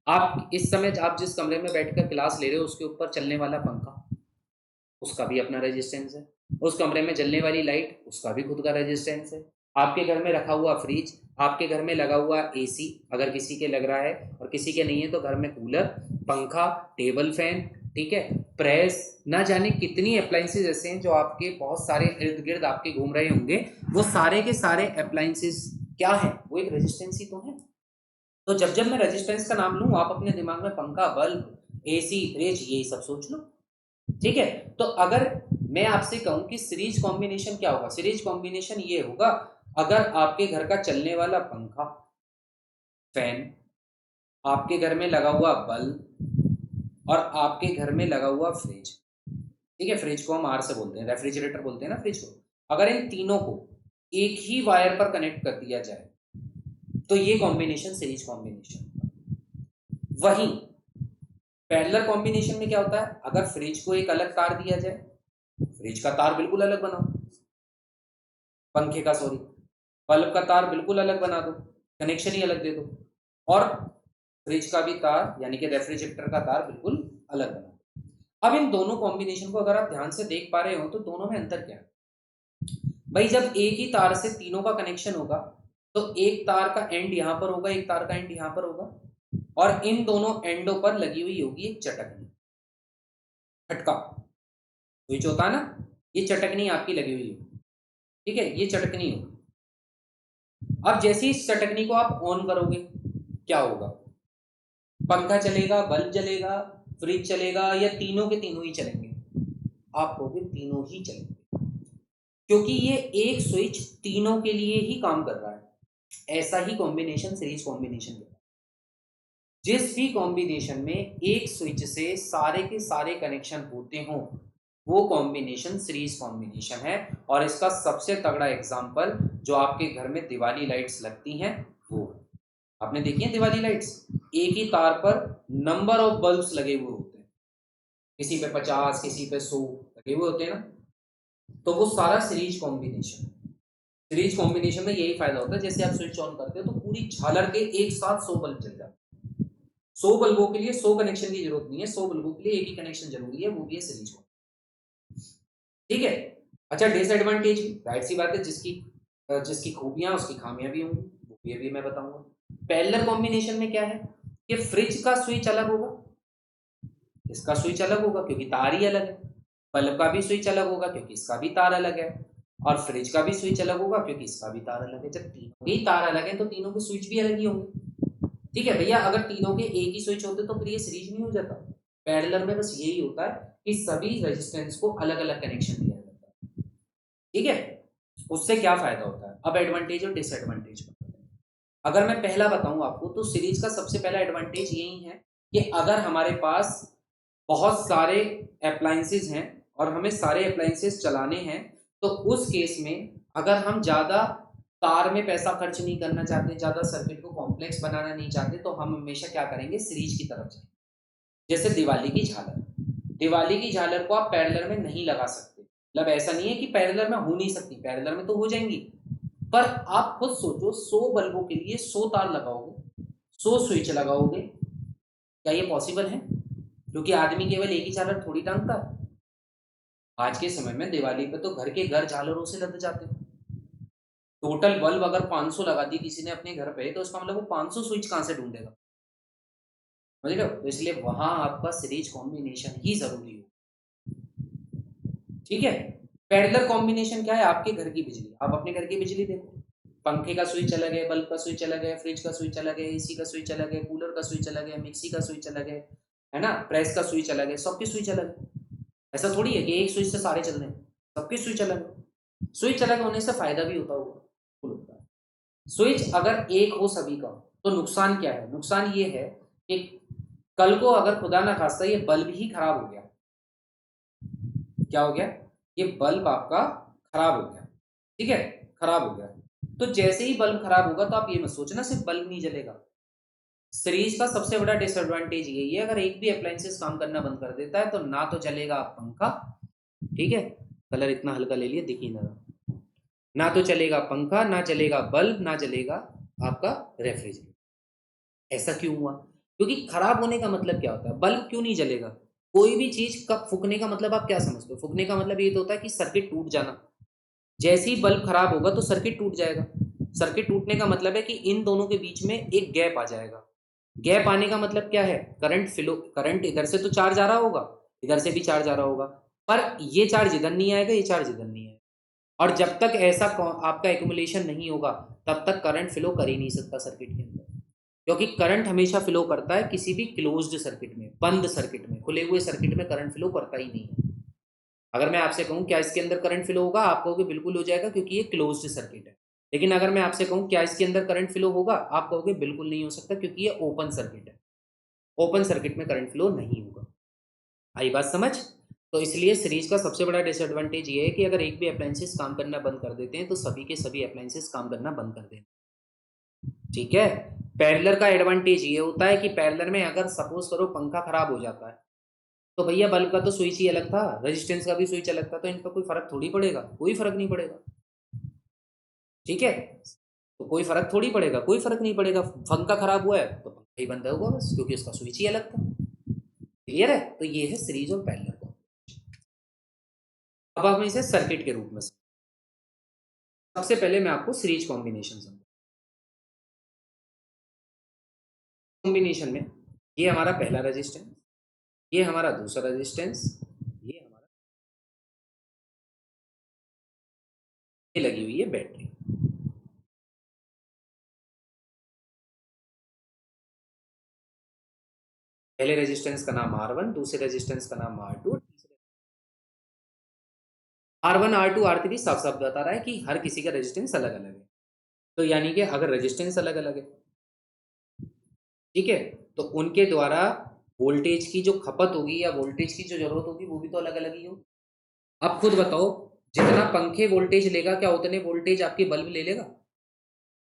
आप इस समय आप जिस कमरे में बैठकर क्लास ले रहे हो उसके ऊपर चलने वाला पंखा, उसका भी अपना रेजिस्टेंस है। उस कमरे में जलने वाली लाइट, उसका भी खुद का रेजिस्टेंस है। आपके घर में रखा हुआ फ्रिज, आपके घर में लगा हुआ एसी, अगर किसी के लग रहा है और किसी के नहीं है तो घर में कूलर, पंखा, टेबल फैन, ठीक है, प्रेस, ना जाने कितनी अप्लायंसेज ऐसे हैं जो आपके बहुत सारे इर्द गिर्द आपके घूम रहे होंगे। वो सारे के सारे अप्लायंसेज क्या है, वो एक रेजिस्टेंस ही तो है। तो जब जब मैं रेजिस्टेंस का नाम लूं, आप अपने दिमाग में पंखा, बल्ब, एसी, फ्रिज, ये सब सोच लो। ठीक है, तो अगर मैं आपसे कहूं कि सीरीज कॉम्बिनेशन क्या होगा, सीरीज कॉम्बिनेशन ये होगा, अगर आपके घर का चलने वाला पंखा, फैन, आपके घर में लगा हुआ बल्ब और आपके घर में लगा हुआ फ्रिज, ठीक है, फ्रिज को हम आर से बोलते हैं, रेफ्रिजरेटर बोलते हैं ना फ्रिज को, अगर इन तीनों को एक ही वायर पर कनेक्ट कर दिया जाए तो ये कॉम्बिनेशन सीरीज कॉम्बिनेशन। वहीं पैरेलल कॉम्बिनेशन में क्या होता है, अगर फ्रिज को एक अलग तार दिया जाए, फ्रिज का तार बिल्कुल अलग बनाओ, पंखे का सॉरी बल्ब का तार बिल्कुल अलग बना दो, कनेक्शन ही अलग दे दो, और फ्रिज का भी तार यानी कि रेफ्रिजरेटर का तार बिल्कुल अलग बना दो। अब इन दोनों कॉम्बिनेशन को अगर आप ध्यान से देख पा रहे हो तो दोनों में अंतर क्या है भाई, जब एक ही तार से तीनों का कनेक्शन होगा तो एक तार का एंड यहां पर होगा, एक तार का एंड यहां पर होगा, और इन दोनों एंडों पर लगी हुई होगी एक चटकनी, खटका, स्विच होता है ना, ये चटकनी आपकी लगी हुई होगी, ठीक है, ये चटकनी होगी। अब जैसे इस चटकनी को आप ऑन करोगे क्या होगा, पंखा चलेगा, बल्ब जलेगा, फ्रिज चलेगा, या तीनों के तीनों ही चलेंगे, आप कहोगे तीनों ही चलेंगे, क्योंकि ये एक स्विच तीनों के लिए ही काम कर रहा है। ऐसा ही कॉम्बिनेशन सीरीज कॉम्बिनेशन है, जिस भी कॉम्बिनेशन में एक स्विच से सारे के सारे कनेक्शन होते हों वो कॉम्बिनेशन सीरीज कॉम्बिनेशन है। और इसका सबसे तगड़ा एग्जांपल जो आपके घर में दिवाली लाइट्स लगती हैं वो, आपने देखी है दिवाली लाइट्स, एक ही तार पर नंबर ऑफ बल्ब्स लगे हुए होते हैं, किसी पे 50 किसी पे 100 लगे हुए होते हैं ना, तो वो सारा सीरीज कॉम्बिनेशन। सीरीज कॉम्बिनेशन में यही फायदा होता है, जैसे आप स्विच ऑन करते हो तो पूरी झालर के एक साथ 100 बल्ब जल जाते हैं। 100 बल्बों के लिए 100 कनेक्शन की जरूरत नहीं है, 100 बल्बों के लिए एक ही कनेक्शन जरूरी है, वो भी है सीरीज कॉम्बिनेशन। ठीक है, अच्छा डिसएडवांटेज भी जाहिर सी बात है, जिसकी जिसकी खूबियां उसकी खामियां भी होंगी, वो भी अभी मैं बताऊंगा। पैरेलल कॉम्बिनेशन में क्या है कि फ्रिज का स्विच अलग होगा, इसका स्विच अलग होगा क्योंकि तार ही अलग है, बल्ब का भी स्विच अलग होगा क्योंकि इसका भी तार अलग है, और फ्रिज का भी स्विच अलग होगा क्योंकि इसका भी तार अलग है। जब तीनों ही तार अलग है तो तीनों के स्विच भी अलग ही होंगे। ठीक है भैया, अगर तीनों के एक ही स्विच होते तो फिर ये सीरीज नहीं हो जाता। पैरेलल में बस यही होता है कि सभी रेजिस्टेंस को अलग अलग कनेक्शन दिया जाता है। ठीक है, उससे क्या फायदा होता है, अब एडवांटेज और डिसएडवांटेज। अगर मैं पहला बताऊं आपको तो सीरीज का सबसे पहला एडवांटेज यही है कि अगर हमारे पास बहुत सारे अप्लायंसेस हैं और हमें सारे अप्लायंसेस चलाने हैं तो उस केस में अगर हम ज़्यादा तार में पैसा खर्च नहीं करना चाहते, ज़्यादा सर्किट को कॉम्प्लेक्स बनाना नहीं चाहते, तो हम हमेशा क्या करेंगे, सीरीज की तरफ जाएंगे। जैसे दिवाली की झालर, दिवाली की झालर को आप पैरेलल में नहीं लगा सकते, मतलब ऐसा नहीं है कि पैरेलल में हो नहीं सकती, पैरेलल में तो हो जाएंगी, पर आप खुद सोचो 100 बल्बों के लिए 100 तार लगाओगे, 100 स्विच लगाओगे, क्या ये पॉसिबल है? क्योंकि आदमी केवल एक ही झालर थोड़ी टांगता है। आज के समय में दिवाली पे तो घर के घर झालरों से लद जाते हैं। टोटल बल्ब अगर 500 लगा दी किसी ने अपने घर पे तो इसका मतलब वो 500 स्विच कहां से ढूंढेगा, समझ रहे हो? तो इसलिए वहां आपका सीरीज कॉम्बिनेशन ही जरूरी हो। ठीक है, पैरेलल कॉम्बिनेशन क्या है, आपके घर की बिजली, आप अपने घर की बिजली देखो, पंखे का स्विच अलग है, बल्ब का स्विच अलग है, फ्रिज का स्विच अलग है, एसी का स्विच अलग है, कूलर का स्विच अलग है, मिक्सी का स्विच अलग है ना, प्रेस का स्विच अलग है, सबके स्विच अलग है। ऐसा थोड़ी है कि एक स्विच से सारे चल रहे हैं, सबके स्विच अलग है। स्विच अलग होने से फायदा भी होता होगा, बिल्कुल होता है। स्विच अगर एक हो सभी का तो नुकसान क्या है, नुकसान ये है कि कल को अगर खुदा ना खास्ता ये बल्ब ही खराब हो गया, क्या हो गया, ये बल्ब आपका खराब हो गया, ठीक है, खराब हो गया, तो जैसे ही बल्ब खराब होगा तो आप ये मत सोचना सिर्फ बल्ब नहीं जलेगा। सीरीज का सबसे बड़ा डिसएडवांटेज यही है, अगर एक भी अप्लायंसेस काम करना बंद कर देता है तो ना तो चलेगा पंखा, ठीक है, कलर इतना हल्का ले लिया दिख ही ना रहा, ना तो चलेगा पंखा, ना चलेगा बल्ब, ना चलेगा आपका रेफ्रिजरेटर। ऐसा क्यों हुआ? क्योंकि खराब होने का मतलब क्या होता है, बल्ब क्यों नहीं जलेगा, कोई भी चीज का फूकने का मतलब आप क्या समझते हो, फूकने का मतलब ये तो होता है कि सर्किट टूट जाना। जैसे ही बल्ब खराब होगा तो सर्किट टूट जाएगा, सर्किट टूटने का मतलब है कि इन दोनों के बीच में एक गैप आ जाएगा। गैप आने का मतलब क्या है, करंट फ्लो, करंट इधर से तो चार्ज आ रहा होगा, इधर से भी चार्ज आ रहा होगा, पर ये चार्ज इधर नहीं आएगा, ये चार्ज इधर नहीं आएगा, और जब तक ऐसा आपका एक्यूमुलेशन नहीं होगा तब तक करंट फ्लो कर ही नहीं सकता सर्किट के अंदर, क्योंकि करंट हमेशा फ्लो करता है किसी भी क्लोज्ड सर्किट में, बंद सर्किट में, खुले हुए सर्किट में करंट फ्लो करता ही नहीं है। अगर मैं आपसे कहूं क्या इसके अंदर करंट फ्लो होगा, आप कहोगे बिल्कुल हो जाएगा क्योंकि ये क्लोज्ड सर्किट है। लेकिन अगर मैं आपसे कहूं क्या इसके अंदर करंट फ्लो होगा, आप कहोगे बिल्कुल नहीं हो सकता क्योंकि ये ओपन सर्किट है, ओपन सर्किट में करंट फ्लो नहीं होगा। आई बात समझ? तो इसलिए सीरीज का सबसे बड़ा डिसएडवांटेज ये है कि अगर एक भी अप्लायंसेस काम करना बंद कर देते हैं तो सभी के सभी अप्लायंसेस काम करना बंद कर देते हैं। ठीक है। पैरेलल का एडवांटेज ये होता है कि पैरेलल में अगर सपोज करो पंखा खराब हो जाता है तो भैया बल्ब का तो स्विच ही अलग था, रेजिस्टेंस का भी स्विच अलग था, तो इनका कोई फर्क थोड़ी पड़ेगा, कोई फर्क नहीं पड़ेगा। ठीक है, तो कोई फर्क थोड़ी पड़ेगा, कोई फर्क नहीं पड़ेगा। पंखा खराब हुआ है तो पंखा ही बंद होगा बस, क्योंकि उसका स्विच ही अलग था। क्लियर है? तो ये है सीरीज और पैरेलल का। अब हम इसे सर्किट के रूप में सबसे पहले मैं आपको सीरीज कॉम्बिनेशन समझ कॉम्बिनेशन में ये हमारा पहला रेजिस्टेंस, ये हमारा दूसरा रेजिस्टेंस, ये हमारा ये लगी हुई है बैटरी। पहले रेजिस्टेंस का नाम R1, दूसरे रेजिस्टेंस का नाम R2, R1 R2 R3 साफ साफ बता रहा है कि हर किसी का रेजिस्टेंस अलग अलग है। तो यानी कि अगर रेजिस्टेंस अलग अलग है, ठीक है, तो उनके द्वारा वोल्टेज की जो खपत होगी या वोल्टेज की जो जरूरत होगी वो भी तो अलग अलग ही हो। अब खुद बताओ, जितना पंखे वोल्टेज लेगा क्या उतने वोल्टेज आपके बल्ब ले लेगा?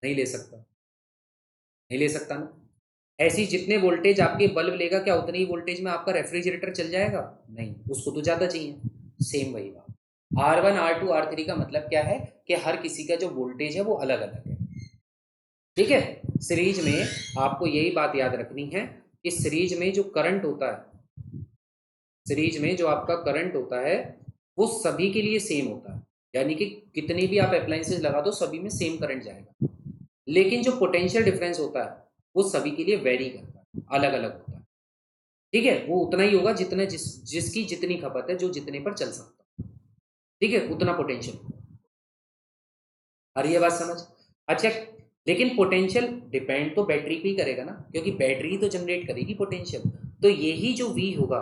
नहीं ले सकता, नहीं ले सकता ना। ऐसी जितने वोल्टेज आपके बल्ब लेगा क्या उतनी ही वोल्टेज में आपका रेफ्रिजरेटर चल जाएगा? नहीं, उसको तो ज़्यादा चाहिए। सेम वही बात, R1 R2 R3 का मतलब क्या है कि हर किसी का जो वोल्टेज है वो अलग अलग है। ठीक है। सीरीज में आपको यही बात याद रखनी है कि सीरीज में जो करंट होता है, सीरीज में जो आपका करंट होता है वो सभी के लिए सेम होता है, यानी कि कितनी भी आप अप्लायंसेस लगा दो सभी में सेम करंट जाएगा। लेकिन जो पोटेंशियल डिफरेंस होता है वो सभी के लिए वेरी करता है, अलग अलग होता है। ठीक है, वो उतना ही होगा जितना जिसकी जितनी खपत है, जो जितने पर चल सकता है। ठीक है, उतना पोटेंशियल। आ रही है बात समझ? अच्छा, लेकिन पोटेंशियल डिपेंड तो बैटरी पे ही करेगा ना, क्योंकि बैटरी तो जनरेट करेगी पोटेंशियल। तो यही जो V होगा,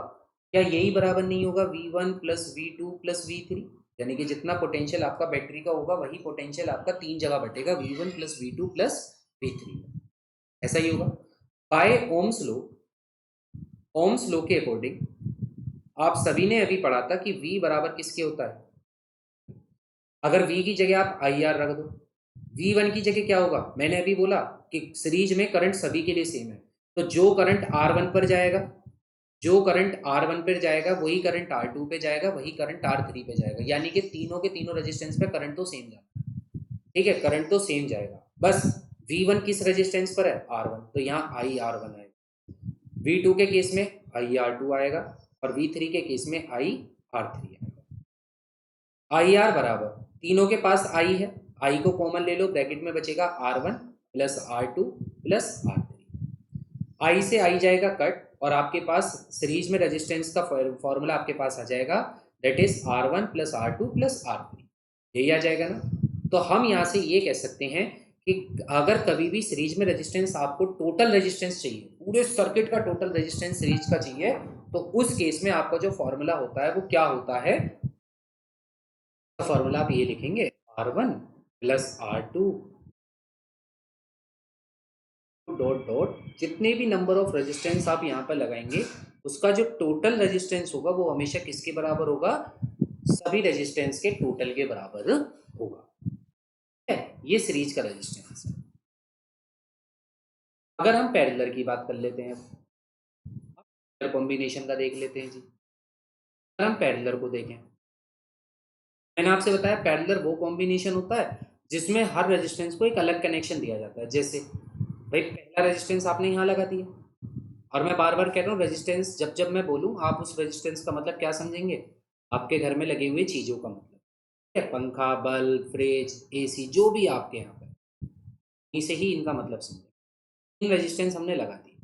क्या यही बराबर नहीं होगा V1 plus V2 plus V3? यानी कि जितना पोटेंशियल आपका बैटरी का होगा वही पोटेंशियल आपका तीन जगह बटेगा, V1 plus V2 plus V3। ऐसा ही होगा by Ohm's law. Ohm's law के अकॉर्डिंग आप सभी ने अभी पढ़ा था कि V बराबर किसके होता है? अगर V की जगह आप IR रख दो, V1 की जगह क्या होगा? मैंने अभी बोला कि सीरीज में करंट सभी के लिए सेम है, तो जो करंट R1 पर जाएगा, जो करंट R1 पर जाएगा वही करंट R2 पे जाएगा, वही करंट R3 पे जाएगा, यानी कि तीनों के तीनों रेजिस्टेंस पे करंट तो सेम जाएगा। ठीक है, करंट तो सेम जाएगा, बस V1 किस रेजिस्टेंस पर है? R1, तो यहाँ IR1 आएगा। V2 के केस में IR2 आएगा और V3 के केस में IR3 आएगा। IR बराबर तीनों के पास I है, I को कॉमन ले लो, ब्रैकेट में बचेगा R1 plus R2 plus R3। I से I जाएगा कट और आपके पास सीरीज में रेजिस्टेंस का फॉर्मूला आपके पास आ जाएगा, that is R1 plus R2 plus R3। यही आ जाएगा ना। तो हम यहाँ से ये कह सकते हैं कि अगर कभी भी सीरीज में रेजिस्टेंस आपको टोटल रेजिस्टेंस चाहिए, पूरे सर्किट का टोटल रेजिस्टेंस सीरीज का चाहिए, तो उस केस में आपका जो फॉर्मूला होता है वो क्या होता है? फॉर्मूला आप ये लिखेंगे, R1 plus R2 dot dot जितने भी नंबर ऑफ रेजिस्टेंस आप यहाँ पर लगाएंगे उसका जो टोटल रेजिस्टेंस होगा वो हमेशा किसके बराबर होगा? सभी रेजिस्टेंस के टोटल के बराबर होगा। ये सीरीज का रेजिस्टेंस है। अगर हम पैरेलल की बात कर लेते हैं, कॉम्बिनेशन का देख लेते हैं जी। अगर हम पैरेलल को देखें, मैंने आपसे बताया पैरेलल वो कॉम्बिनेशन होता है जिसमें हर रेजिस्टेंस को एक अलग कनेक्शन दिया जाता है। जैसे भाई पहला रेजिस्टेंस आपने यहाँ लगा दिया, और मैं बार बार कह रहा हूँ रेजिस्टेंस जब जब मैं बोलूँ आप उस रेजिस्टेंस का मतलब क्या समझेंगे? आपके घर में लगे हुए चीज़ों का मतलब, ठीक है, पंखा, बल्ब, फ्रिज, AC, जो भी आपके यहाँ पर, इसे ही इनका मतलब समझे। तीन रेजिस्टेंस हमने लगा दी।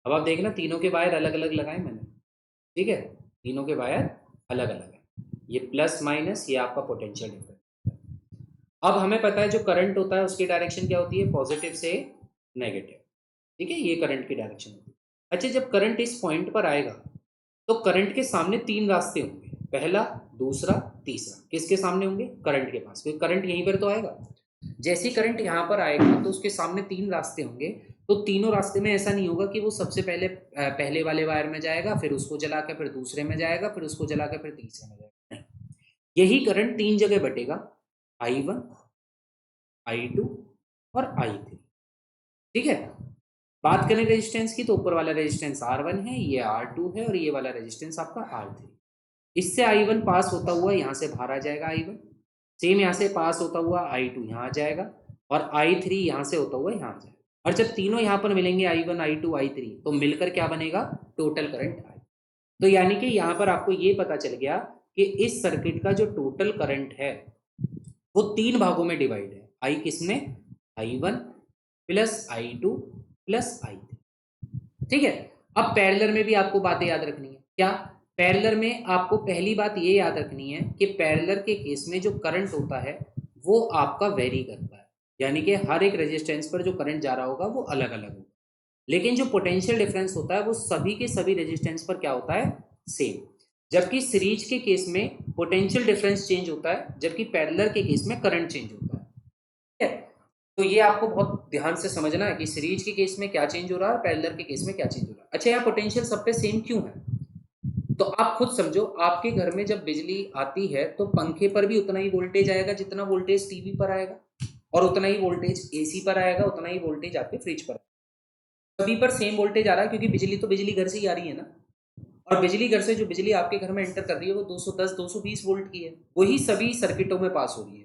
अब आप देखना तीनों के वायर अलग अलग लगाए मैंने, ठीक है, तीनों के वायर अलग अलग है। ये प्लस माइनस, ये आपका पोटेंशियल डिफरेंस। अब हमें पता है जो करंट होता है उसकी डायरेक्शन क्या होती है, पॉजिटिव से नेगेटिव। ठीक है, ये करंट की डायरेक्शन होती है। अच्छा, जब करंट इस पॉइंट पर आएगा तो करंट के सामने तीन रास्ते होंगे, पहला, दूसरा, तीसरा। किसके सामने होंगे, करंट के पास, क्योंकि करंट यहीं पर तो आएगा। जैसे करंट यहाँ पर आएगा तो उसके सामने तीन रास्ते होंगे। तो तीनों रास्ते में ऐसा नहीं होगा कि वो सबसे पहले पहले वाले वायर में जाएगा, फिर उसको जला के फिर दूसरे में जाएगा, फिर उसको जला के फिर तीसरे में जाएगा, नहीं। यही करंट तीन जगह बटेगा, I1, I2 और I3। ठीक है, बात करें रेजिस्टेंस की तो ऊपर वाला रेजिस्टेंस R1 है, ये R2 है, और ये वाला रेजिस्टेंस आपका R3। इससे I1 पास होता हुआ यहाँ से बाहर आ जाएगा, I1 सेम यहाँ से पास होता हुआ I2 यहाँ आ जाएगा, और I3 यहाँ से होता हुआ यहाँ आ जाएगा। और जब तीनों यहाँ पर मिलेंगे, I1, I2, I3, तो मिलकर क्या बनेगा, टोटल करंट I। तो यानी कि यहाँ पर आपको ये पता चल गया कि इस सर्किट का जो टोटल करंट है वो तीन भागों में डिवाइड है। आई किसमें, I1 plus I2 plus I3। ठीक है, अब पैरेलल में भी आपको बातें याद रखनी है। क्या, पैरेलल में आपको पहली बात ये याद रखनी है कि पैरेलल के केस में जो करंट होता है वो आपका वेरी करता है, यानी कि हर एक रेजिस्टेंस पर जो करंट जा रहा होगा वो अलग अलग होगा। लेकिन जो पोटेंशियल डिफरेंस होता है वो सभी के सभी रेजिस्टेंस पर क्या होता है, सेम। जबकि सीरीज के केस में पोटेंशियल डिफरेंस चेंज होता है, जबकि पैरेलल के केस में करंट चेंज होता है। ठीक है, तो ये आपको बहुत ध्यान से समझना है कि सीरीज के केस में क्या चेंज हो रहा है, पैरेलल के केस में क्या चेंज हो रहा है। अच्छा, यहाँ पोटेंशियल सब पे सेम क्यों है, तो आप खुद समझो। आपके घर में जब बिजली आती है तो पंखे पर भी उतना ही वोल्टेज आएगा जितना वोल्टेज टीवी पर आएगा, और उतना ही वोल्टेज एसी पर आएगा, उतना ही वोल्टेज आपके फ्रिज पर। सभी पर सेम वोल्टेज आ रहा है, क्योंकि बिजली तो बिजली घर से ही आ रही है ना। और बिजली घर से जो बिजली आपके घर में एंटर कर रही है वो 210 220 वोल्ट की है, वही सभी सर्किटों में पास हो रही है।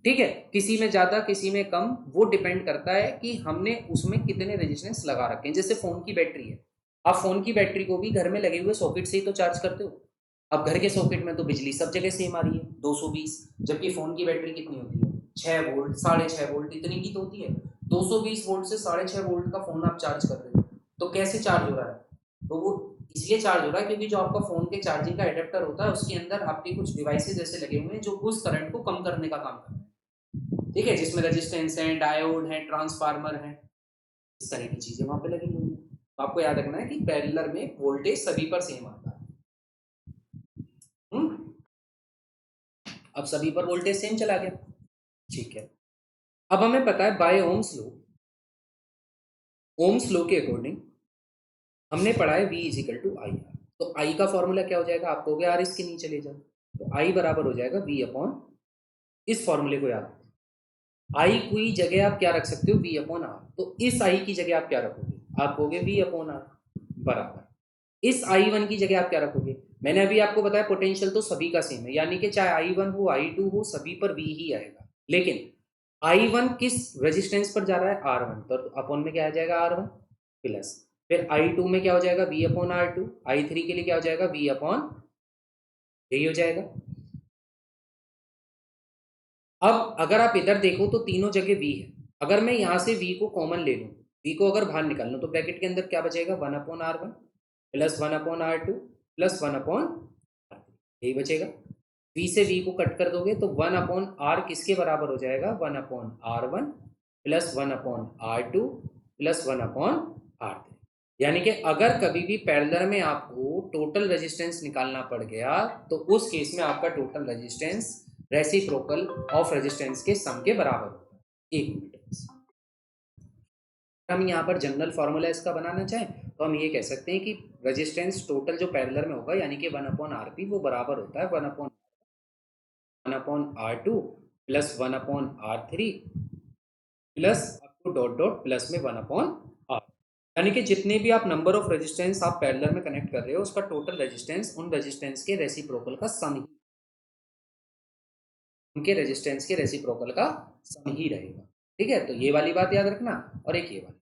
ठीक है, किसी में ज्यादा किसी में कम, वो डिपेंड करता है कि हमने उसमें कितने रेजिस्टेंस लगा रखे हैं। जैसे फोन की बैटरी है, आप फोन की बैटरी को भी घर में लगे हुए सॉकेट से ही तो चार्ज करते हो। अब घर के सॉकेट में तो बिजली सब जगह सेम आ रही है 220, जबकि फोन की बैटरी कितनी होती है, 6 वोल्ट, 6.5 वोल्ट, इतनी की तो होती है। 220 वोल्ट से 6.5 वोल्ट का फोन आप चार्ज कर रहे हो, तो कैसे चार्ज हो रहा है, तो वो इसलिए चार्ज हो रहा है क्योंकि जो आपका फोन के चार्जिंग का एडेप्टर होता है उसके अंदर आपके कुछ डिवाइसेस ऐसे लगे हुए हैं जो उस करंट को कम करने का काम करते हैं। ठीक है, जिसमें रेजिस्टेंस है, डायोड है, ट्रांसफार्मर है, इस तरह की चीजें वहां पे लगी हुई है। तो आपको याद रखना है कि पैरेलल में वोल्टेज सभी पर सेम आता है। अब सभी पर वोल्टेज सेम चला गया। ठीक है, अब हमें पता है by Ohm's law, Ohm's law के अकॉर्डिंग हमने पढ़ा है V is equal to I R. तो I का फॉर्मूला क्या हो जाएगा, आप कहोगे यार इसके नीचे ले जाओ, तो I बराबर हो जाएगा V अपॉन, इस फॉर्मूले को याद, I की जगह आप क्या रख सकते हो, V अपॉन आर। तो इस I की जगह आप क्या रखोगे, आप कहोगे V अपॉन आर बराबर, इस I1 की जगह आप क्या रखोगे। मैंने अभी आपको बताया पोटेंशियल तो सभी का सेम है, यानी कि चाहे I1 हो I2 हो सभी पर V ही आएगा। लेकिन I1 किस रेजिस्टेंस पर जा रहा है, R1, तो अपॉन में क्या आ जाएगा R1 प्लस, फिर I2 में क्या हो जाएगा V अपॉन R2, I3 के लिए क्या हो जाएगा V अपॉन, यही हो जाएगा। अब अगर आप इधर देखो तो तीनों जगह V है, अगर मैं यहां से V को कॉमन ले लूं, V को अगर बाहर निकाल लूं तो ब्रैकेट के अंदर क्या बचेगा, 1 upon R1 plus 1 upon R2 plus 1 upon R3, यही बचेगा। V से V को कट कर दोगे तो 1 अपॉन R किसके बराबर हो जाएगा, 1 upon R1 plus 1 upon R2 plus 1 upon R3। यानी कि अगर कभी भी पैरेलल में आपको टोटल रेजिस्टेंस निकालना पड़ गया तो उस केस में आपका total resistance reciprocal of resistance के सम के बराबर होता है। एक मिनट, हम यहाँ पर जनरल फॉर्मूला इसका बनाना चाहें तो हम ये कह सकते हैं कि रेजिस्टेंस टोटल जो पैरेलल में होगा यानी कि 1 अपॉन आरपी वो बराबर होता है 1 upon R2 plus 1 upon R3 plus up to dot dot plus में 1 अपॉन R। यानी कि जितने भी आप नंबर ऑफ रेजिस्टेंस आप पैरेलल में कनेक्ट कर रहे हो उसका टोटल रेजिस्टेंस उन रेजिस्टेंस के रेसिप्रोकल का सम ही, उनके रेजिस्टेंस के रेसिप्रोकल का सम ही रहेगा। ठीक है, तो ये वाली बात याद रखना और एक ये वाली।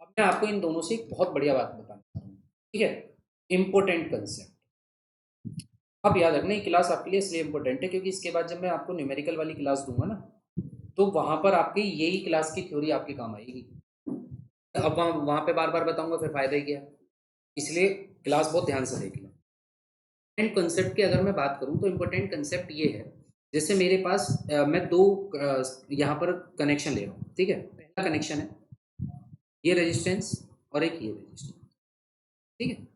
अब मैं आपको इन दोनों से एक बहुत बढ़िया बात बताना चाहूँगा। ठीक है, इंपॉर्टेंट कंसेप्ट। अब याद रखना ये क्लास आपके लिए इसलिए इंपॉर्टेंट है क्योंकि इसके बाद जब मैं आपको न्यूमेरिकल वाली क्लास दूंगा ना तो वहां पर आपकी यही क्लास की थ्योरी आपके काम आएगी। अब वहां पे बार बार बताऊंगा फिर फायदा ही क्या, इसलिए क्लास बहुत ध्यान से देख लो। इंपॉर्टेंट कंसेप्ट की अगर मैं बात करूं तो इंपॉर्टेंट कंसेप्ट ये है जैसे मेरे पास मैं दो यहाँ पर कनेक्शन ले रहा हूँ, ठीक है। पहला कनेक्शन है ये रेजिस्टेंस और एक ये रेजिस्टेंस, ठीक है।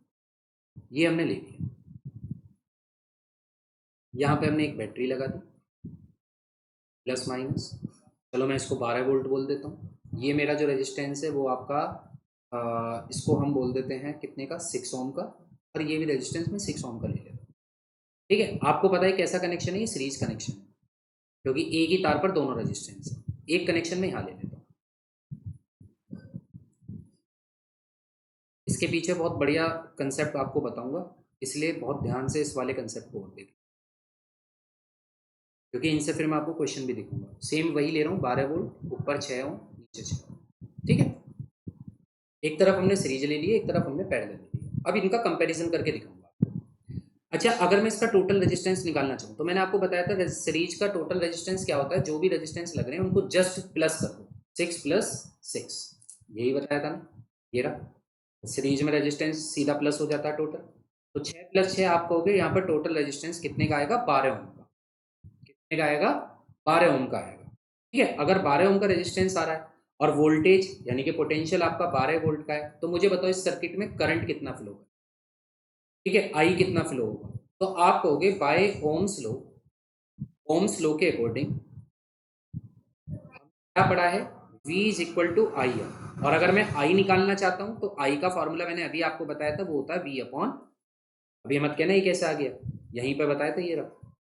ये हमने ले लिया, यहाँ पे हमने एक बैटरी लगा दी प्लस माइनस, चलो मैं इसको 12 वोल्ट बोल देता हूँ। ये मेरा जो रेजिस्टेंस है वो आपका इसको हम बोल देते हैं कितने का, 6 ओम का, और ये भी रेजिस्टेंस में 6 ओम का ले लेता हूँ, ठीक है। आपको पता है कैसा कनेक्शन है, ये सीरीज कनेक्शन है, क्योंकि एक ही तार पर दोनों रेजिस्टेंस है। एक कनेक्शन में यहाँ ले लेता हूँ। इसके पीछे बहुत बढ़िया कंसेप्ट आपको बताऊंगा, इसलिए बहुत ध्यान से इस वाले कंसेप्ट को देखिए, क्योंकि इनसे फिर मैं आपको क्वेश्चन भी दिखाऊंगा। सेम वही ले रहा हूँ, 12 वोल्ट, ऊपर 6 ओम, नीचे 6 ओम, ठीक है। एक तरफ हमने सीरीज ले ली, एक तरफ हमने पैरेलल ले लिया। अब इनका कंपैरिजन करके दिखाऊंगा। अच्छा, अगर मैं इसका टोटल रेजिस्टेंस निकालना चाहूँ तो मैंने आपको बताया था सीरीज का टोटल रेजिस्टेंस क्या होता है, जो भी रेजिस्टेंस लग रहे हैं उनको जस्ट प्लस कर दो, 6 + 6, यही बताया था ना। ये रहा सीरीज में रेजिस्टेंस सीधा प्लस हो जाता है टोटल, तो 6 + 6 आप कहोगे यहाँ पर टोटल रेजिस्टेंस कितने का आएगा, 12 ओम का। कितने का आएगा, 12 ओम का आएगा, ठीक है। अगर 12 ओम का रेजिस्टेंस आ रहा है और वोल्टेज यानी कि पोटेंशियल आपका 12 वोल्ट का है, तो मुझे बताओ इस सर्किट में करंट कितना फ्लो होगा, ठीक है, आई कितना फ्लो होगा। तो आप कहोगे by Ohm's law, Ohm's law के अकॉर्डिंग क्या पड़ा है, V = IR, और अगर मैं I निकालना चाहता हूं तो I का फॉर्मूला मैंने अभी आपको बताया था, वो होता है V/, अभी मत कहना ये कैसे आ गया, यहीं पे बताया था, ये रहा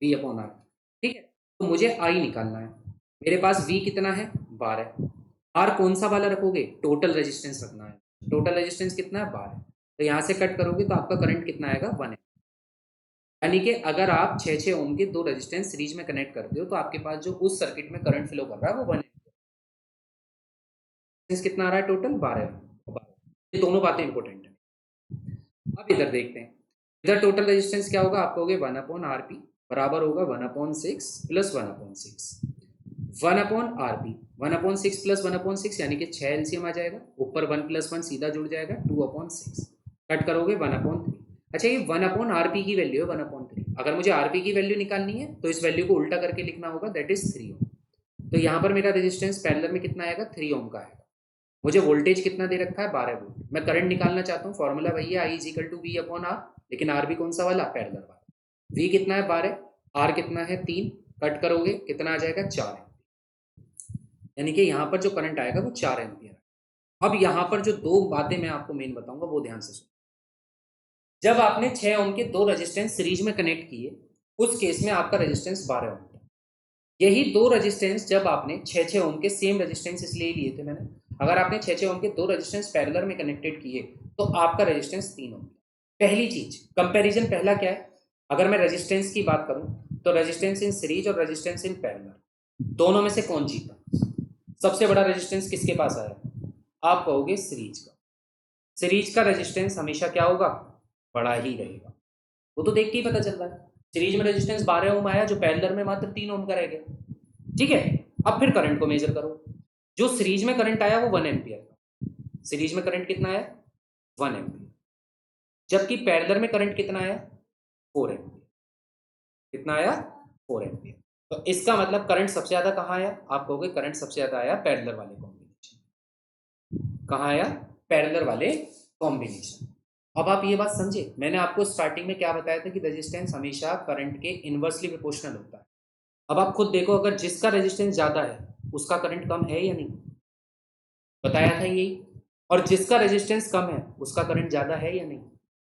V/R, ठीक है। तो मुझे I निकालना है, मेरे पास V कितना है, 12, R कौन सा वाला रखोगे, टोटल रेजिस्टेंस रखना है, टोटल रेजिस्टेंस कितना है, 12, तो यहाँ से कट करोगे तो आपका करंट कितना आएगा, 1 है। यानी कि अगर आप 6 ओम के दो रेजिस्टेंस सीरीज में कनेक्ट करते हो तो आपके पास जो उस सर्किट में करंट फ्लो कर रहा है वो 1 है। कितना आ रहा है टोटल, 12। ये दोनों बातें इंपॉर्टेंट है। अब इधर देखते हैं, इधर टोटल रेजिस्टेंस क्या होगा, आप कहोगे 1/RP बराबर होगा 1/6 + 1/6, 1/RP 1/6 + 1/6 यानी कि 6 LCM आ जाएगा, ऊपर 1 + 1 सीधा जुड़ जाएगा, 2/6, कट करोगे 1/3। अच्छा, ये 1/RP की वैल्यू है 1/3, अगर मुझे RP की वैल्यू निकालनी है तो इस वैल्यू को उल्टा करके लिखना होगा, दैट इज 3 ओम। तो यहाँ पर मेरा रेजिस्टेंस पैरेलल में कितना आएगा, 3 ओम का आएगा। मुझे वोल्टेज कितना दे रखा है, 12 वोल्ट। मैं करंट निकालना चाहता हूँ, फॉर्मूला वही है, I = V/R, लेकिन RB कौन सा वाला, पैरेलल वाला। V कितना है, 12, R कितना है, 3, कट करोगे कितना आ जाएगा, 4, यानी कि यहाँ पर जो करंट आएगा वो 4 एम्पियर। अब यहाँ पर जो दो बातें मैं आपको मेन बताऊंगा वो ध्यान से सुनो। जब आपने 6 ओम के दो रेजिस्टेंस सीरीज में कनेक्ट किए, उस केस में आपका रेजिस्टेंस 12 ओम था। यही दो रेजिस्टेंस जब आपने 6 ओम के सेम रेजिस्टेंस इसलिए लिए थे मैंने, अगर आपने 6 ओम के दो रेजिस्टेंस पैरेलल में कनेक्टेड किए तो आपका रेजिस्टेंस 3 ओम। पहली चीज कंपैरिजन, पहला क्या है, अगर मैं रेजिस्टेंस की बात करूं तो रेजिस्टेंस इन सीरीज और रेजिस्टेंस इन पैरेलल, दोनों में से कौन जीता, सबसे बड़ा रेजिस्टेंस किसके पास आया, आप कहोगे सीरीज का। सीरीज का रेजिस्टेंस हमेशा क्या होगा, बड़ा ही रहेगा, वो तो देख के ही पता चल रहा है। सीरीज में रेजिस्टेंस 12 ओम आया, जो पैरेलल में मात्र 3 ओम का रह गया, ठीक है। अब फिर करंट को मेजर करो, जो सीरीज में करंट आया वो 1 एम्पियर का, सीरीज में करंट कितना आया, 1 एम्पियर, जबकि पैरेलल में करंट कितना आया, 4 एम्पियर। कितना आया, 4 एम्पियर। तो इसका मतलब करंट सबसे ज्यादा कहाँ आया, आप कहोगे करंट सबसे ज्यादा आया पैरेलल वाले कॉम्बिनेशन। कहाँ आया, पैरेलल वाले कॉम्बिनेशन। अब आप ये बात समझे, मैंने आपको स्टार्टिंग में क्या बताया था कि रेजिस्टेंस हमेशा करंट के इनवर्सली प्रोपोर्शनल होता है। अब आप खुद देखो, अगर जिसका रेजिस्टेंस ज्यादा है उसका करंट कम है या नहीं, बताया था यही, और जिसका रेजिस्टेंस कम है उसका करंट ज्यादा है या नहीं।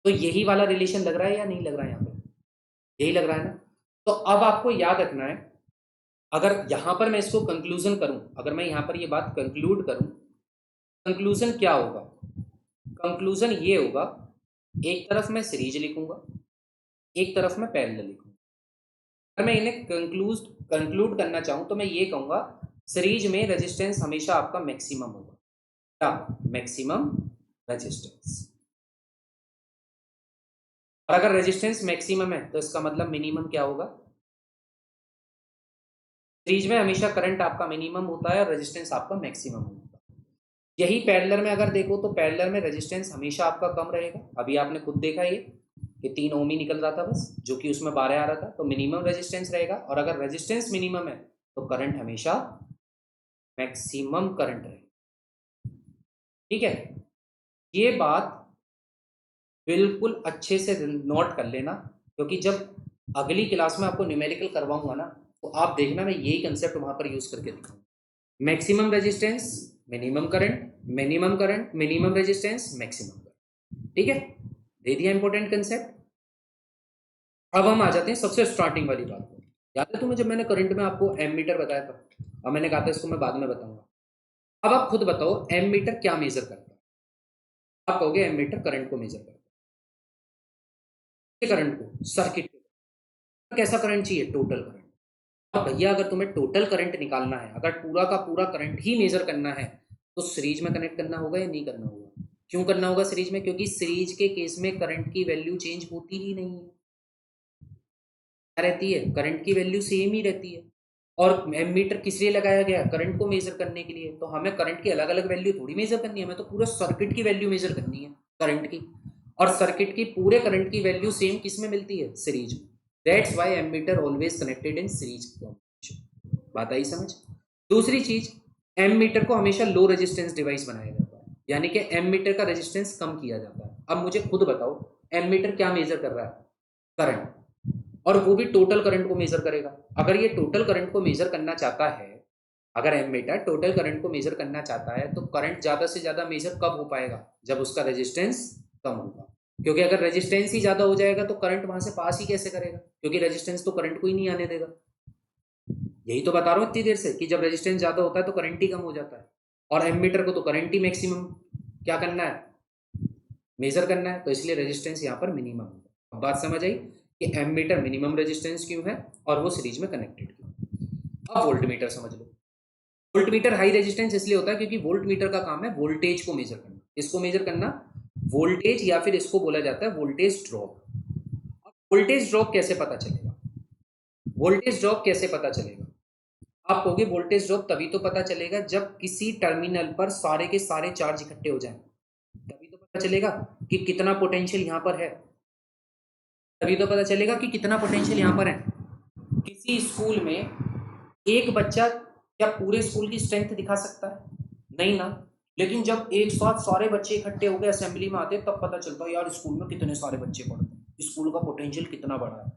तो यही वाला रिलेशन लग रहा है या नहीं लग रहा है, यहाँ पे यही लग रहा है ना। तो अब आपको याद रखना है, अगर यहां पर मैं इसको कंक्लूजन करूं, अगर मैं यहां पर ये बात कंक्लूड करूं, कंक्लूजन क्या होगा, कंक्लूजन ये होगा, एक तरफ मैं सीरीज लिखूंगा, एक तरफ मैं पैरेलल लिखूंगा। अगर मैं इन्हें कंक्लूड करना चाहूं तो मैं ये कहूंगा, सीरीज में रेजिस्टेंस हमेशा आपका मैक्सिमम होगा, क्या, मैक्सिमम रेजिस्टेंस। और अगर रेजिस्टेंस मैक्सिमम है तो इसका मतलब मिनिमम क्या होगा, सीरीज में हमेशा करंट आपका मिनिमम होता है और रेजिस्टेंस आपका मैक्सिमम होता है। यही पैरेलल में अगर देखो तो पैरेलल में रेजिस्टेंस हमेशा आपका कम रहेगा, अभी आपने खुद देखा ये कि 3 ओम ही निकल रहा था बस, जो कि उसमें 12 आ रहा था, तो मिनिमम रेजिस्टेंस रहेगा। और अगर रेजिस्टेंस मिनिमम है तो करंट हमेशा मैक्सिमम करंट रहेगा। ठीक है, ये बात बिल्कुल अच्छे से नोट कर लेना, क्योंकि जब अगली क्लास में आपको न्यूमेरिकल करवाऊंगा ना, तो आप देखना मैं यही कंसेप्ट वहां पर यूज करके दिखाऊंगा। Maximum resistance, minimum current, minimum current, minimum resistance, maximum current. ठीक है, दे दिया इंपॉर्टेंट कंसेप्ट। अब हम आ जाते हैं सबसे स्टार्टिंग वाली बात को। याद है तुम्हें जब मैंने करंट में आपको एम मीटर बताया था, और मैंने कहा था इसको मैं बाद में बताऊंगा। अब आप खुद बताओ एम मीटर क्या मेजर करता है? आप कहोगे एम मीटर करंट को मेजर करता है। करंट को, सर्किट को कैसा करंट चाहिए? Total current. अब भैया अगर तुम्हें टोटल करंट निकालना है, अगर पूरा का पूरा करंट ही मेजर करना है, तो सीरीज में कनेक्ट करना होगा या नहीं करना होगा? क्यों करना होगा सीरीज में? क्योंकि सीरीज के केस में करंट की वैल्यू चेंज होती ही नहीं है। क्या रहती है? करंट की वैल्यू सेम ही रहती है। और एमीटर किस लिए लगाया गया? करंट को मेजर करने के लिए। तो हमें करंट की अलग अलग वैल्यू थोड़ी मेजर करनी है, हमें तो पूरे सर्किट की वैल्यू मेजर करनी है करंट की। और सर्किट की पूरे करंट की वैल्यू सेम किस में मिलती है? सीरीज में। That's why ammeter always connected in series combination. बात आई समझ? दूसरी चीज, एमीटर को हमेशा लो रेजिस्टेंस डिवाइस बनाया जाता है, यानी कि एमीटर का रेजिस्टेंस कम किया जाता है। अब मुझे खुद बताओ एमीटर क्या मेजर कर रहा है? करंट। और वो भी टोटल करंट को मेजर करेगा। अगर ये टोटल करंट को मेजर करना चाहता है, अगर एमीटर टोटल करंट को मेजर करना चाहता है, तो करंट ज्यादा से ज्यादा मेजर कब हो पाएगा? जब उसका रेजिस्टेंस कम होगा। क्योंकि अगर रेजिस्टेंस ही ज्यादा हो जाएगा तो करंट वहां से पास ही कैसे करेगा? क्योंकि रेजिस्टेंस तो करंट को ही नहीं आने देगा। यही तो बता रहा हूं इतनी देर से कि जब रेजिस्टेंस ज्यादा होता है तो करंट ही कम हो जाता है। और एमीटर को तो करंट ही मैक्सिमम क्या करना है? मेजर करना है, तो इसलिए रेजिस्टेंस यहाँ पर मिनिमम होगा। अब बात समझ आई कि एमीटर मिनिमम रेजिस्टेंस क्यों है और वो सीरीज में कनेक्टेड क्यों। अब वोल्ट मीटर समझ लो। वोल्ट मीटर हाई रेजिस्टेंस इसलिए होता है क्योंकि वोल्ट मीटर का काम है वोल्टेज को मेजर करना। इसको मेजर करना वोल्टेज, या फिर इसको बोला जाता है वोल्टेज ड्रॉप। वोल्टेज ड्रॉप कैसे पता चलेगा? वोल्टेज ड्रॉप कैसे पता चलेगा? आप कहोगे वोल्टेज ड्रॉप तभी तो पता चलेगा जब किसी टर्मिनल पर सारे के सारे चार्ज इकट्ठे हो जाएं, तभी तो पता चलेगा कि कितना पोटेंशियल यहां पर है। तभी तो पता चलेगा कि कितना पोटेंशियल यहां पर है। किसी स्कूल में एक बच्चा क्या पूरे स्कूल की स्ट्रेंथ दिखा सकता है? नहीं ना। लेकिन जब एक साथ सारे बच्चे इकट्ठे हो गए असेंबली में आते, तब पता चलता है यार स्कूल में कितने सारे बच्चे पढ़ते हैं, स्कूल का पोटेंशियल कितना बड़ा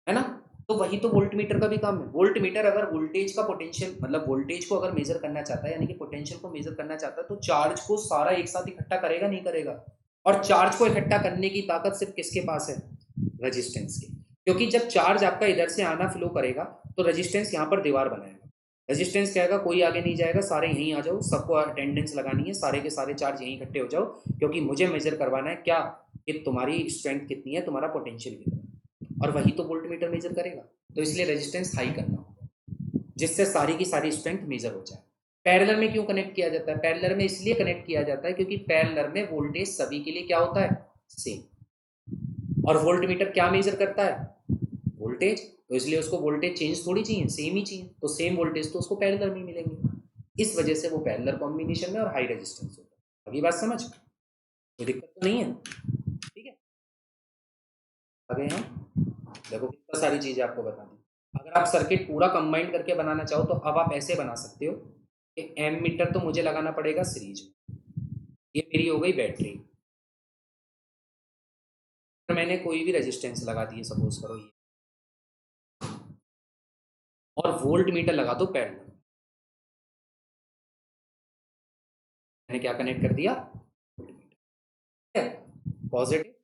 है ना? तो वही तो वोल्ट मीटर का भी काम है। वोल्ट मीटर अगर वोल्टेज का पोटेंशियल, मतलब वोल्टेज को अगर मेजर करना चाहता है, यानी कि पोटेंशियल को मेजर करना चाहता है, तो चार्ज को सारा एक साथ इकट्ठा करेगा नहीं करेगा? और चार्ज को इकट्ठा करने की ताकत सिर्फ किसके पास है? रेजिस्टेंस की। क्योंकि जब चार्ज आपका इधर से आना फ्लो करेगा तो रेजिस्टेंस यहाँ पर दीवार बनाएगा। रेजिस्टेंस कहेगा कोई आगे नहीं जाएगा, सारे यहीं आ जाओ, सबको अटेंडेंस लगानी है, सारे के सारे चार्ज यहीं इकट्ठे हो जाओ, क्योंकि मुझे मेजर करवाना है क्या? कि तुम्हारी स्ट्रेंथ कितनी है, तुम्हारा पोटेंशियल कितना है। और वही तो वोल्ट मीटर मेजर करेगा। तो इसलिए रेजिस्टेंस हाई करना होगा, जिससे सारी की सारी स्ट्रेंथ मेजर हो जाए। पैरेलल में क्यों कनेक्ट किया जाता है? पैरेलल में इसलिए कनेक्ट किया जाता है क्योंकि पैरेलल में वोल्टेज सभी के लिए क्या होता है? सेम। और वोल्ट मीटर क्या मेजर करता है? वोल्टेज। तो इसलिए उसको वोल्टेज चेंज थोड़ी चाहिए, सेम ही चाहिए। तो सेम वोल्टेज तो उसको पैरेलल में मिलेंगे। इस वजह से वो पैरेलल कॉम्बिनेशन में और हाई रेजिस्टेंस होता है। अभी बात समझ? कोई दिक्कत तो नहीं है? ठीक है, आगे हम देखो कितना सारी चीजें आपको बता दी। अगर आप सर्किट पूरा कंबाइंड करके बनाना चाहो तो अब आप ऐसे बना सकते हो कि एम मीटर तो मुझे लगाना पड़ेगा सीरीज में। ये मेरी हो गई बैटरी। मैंने कोई भी रेजिस्टेंस लगा दी है, सपोज करो ये, और वोल्ट मीटर लगा दो पैरेलल। मैंने क्या कनेक्ट कर दिया? पॉजिटिव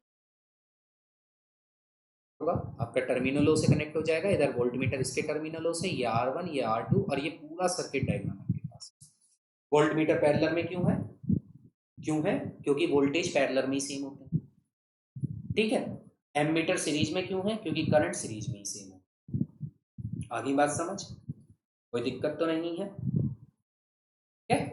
होगा, आपका टर्मिनलों से कनेक्ट हो जाएगा। इधर वोल्ट मीटर इसके टर्मिनलों से, ये R1 ये R2, और ये पूरा सर्किट डायग्राम आपके पास। वोल्ट मीटर पैरेलल में क्यों है? क्यों है? क्योंकि वोल्टेज पैरेलल में ही सेम होते हैं। ठीक है। एमीटर सीरीज में क्यों है? क्योंकि करंट सीरीज में ही सेम है। आगे बात समझ? कोई दिक्कत तो नहीं है? ठीक है,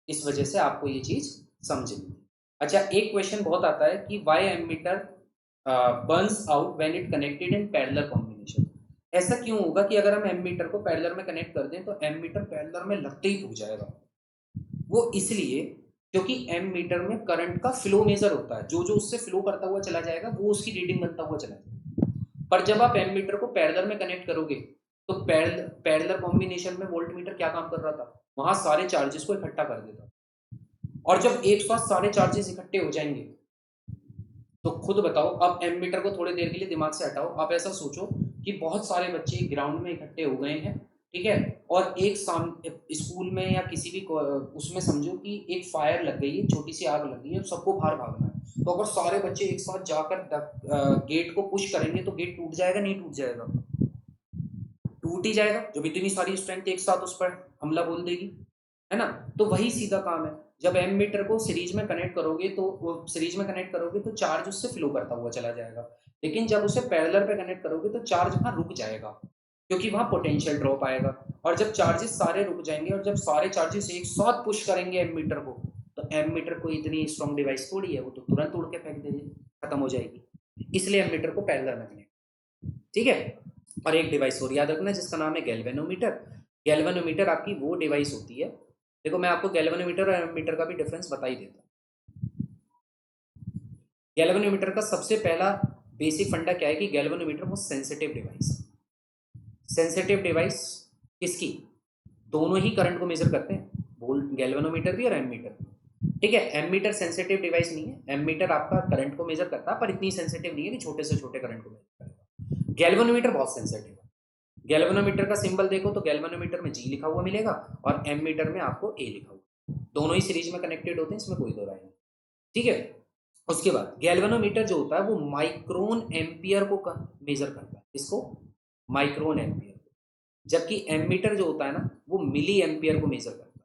इस वजह से आपको ये चीज समझनी। अच्छा, एक क्वेश्चन बहुत आता है कि why ammeter burns out when it connected in parallel combination. ऐसा क्यों होगा कि अगर हम एमीटर को पैरेलल में कनेक्ट कर दें तो एमीटर पैरेलल में लगते ही फूक जाएगा? वो इसलिए क्योंकि एम मीटर में करंट का फ्लो मेजर होता है, जो जो उससे फ्लो करता हुआ चला जाएगा वो उसकी रीडिंग बनता हुआ चला जाएगा। पर जब आप एम मीटर को पैरेलल में कनेक्ट करोगे तो पैरेलल कॉम्बिनेशन में वोल्ट मीटर क्या काम कर रहा था, वहां सारे चार्जेस को इकट्ठा कर देता। और जब एक साथ सारे चार्जेस इकट्ठे हो जाएंगे तो खुद बताओ, अब एम मीटर को थोड़ी देर के लिए दिमाग से हटाओ, आप ऐसा सोचो कि बहुत सारे बच्चे ग्राउंड में इकट्ठे हो गए हैं, ठीक है, और एक स्कूल में या किसी भी उसमें समझो कि एक फायर लग गई है, छोटी सी आग लग गई है, सबको बाहर भागना है। तो अगर सारे बच्चे एक साथ जाकर गेट को पुश करेंगे तो गेट टूट जाएगा, नहीं टूट जाएगा? टूट ही जाएगा, जब इतनी सारी स्ट्रेंथ एक साथ उस पर हमला बोल देगी, है ना? तो वही सीधा काम है, जब एम मीटर को सीरीज में कनेक्ट करोगे तो चार्ज उससे फ्लो करता हुआ चला जाएगा। लेकिन जब उसे पैरेलल पे कनेक्ट करोगे तो चार्ज वहां रुक जाएगा, क्योंकि वहां पोटेंशियल ड्रॉप आएगा। और जब चार्जेस सारे रुक जाएंगे और जब सारे चार्जेस एक साथ पुश करेंगे एम मीटर को, तो एम मीटर को इतनी स्ट्रॉन्ग डिवाइस थोड़ी है, वो तो तुरंत उड़ के फेंक देगी, खत्म हो जाएगी। इसलिए एम मीटर को पैरेलल में कनेक्ट, ठीक है। और एक डिवाइस और याद रखना जिसका नाम है गैल्वेनोमीटर। गैल्वेनोमीटर आपकी वो डिवाइस होती है, देखो मैं आपको गैल्वेनोमीटर और एमीटर का भी डिफरेंस बता ही देता हूँ। गैल्वेनोमीटर का सबसे पहला बेसिक फंडा क्या है कि गैल्वेनोमीटर वो सेंसिटिव डिवाइस है। सेंसिटिव डिवाइस किसकी? दोनों ही करंट को मेजर करते हैं, वोल्ट गैल्वेनोमीटर भी और एमीटर भी, ठीक है। एमीटर सेंसिटिव डिवाइस नहीं है, एमीटर आपका करंट को मेजर करता है पर इतनी सेंसिटिव नहीं है कि छोटे से छोटे करंट को मेजर करेगा। गैल्वेनोमीटर बहुत सेंसिटिव है। गैल्वेनोमीटर का सिंबल देखो तो गैल्वेनोमीटर में जी लिखा हुआ मिलेगा और एमीटर में आपको ए लिखा हुआ, दोनों ही सीरीज में कनेक्टेड होते हैं, इसमें कोई दो राय नहीं, ठीक है। उसके बाद गैल्वेनोमीटर जो होता है वो माइक्रोन एम्पियर को मेजर करता है, इसको माइक्रोन एम्पियर, जबकि एमीटर जो होता है ना वो मिली एम्पियर को मेजर करता है।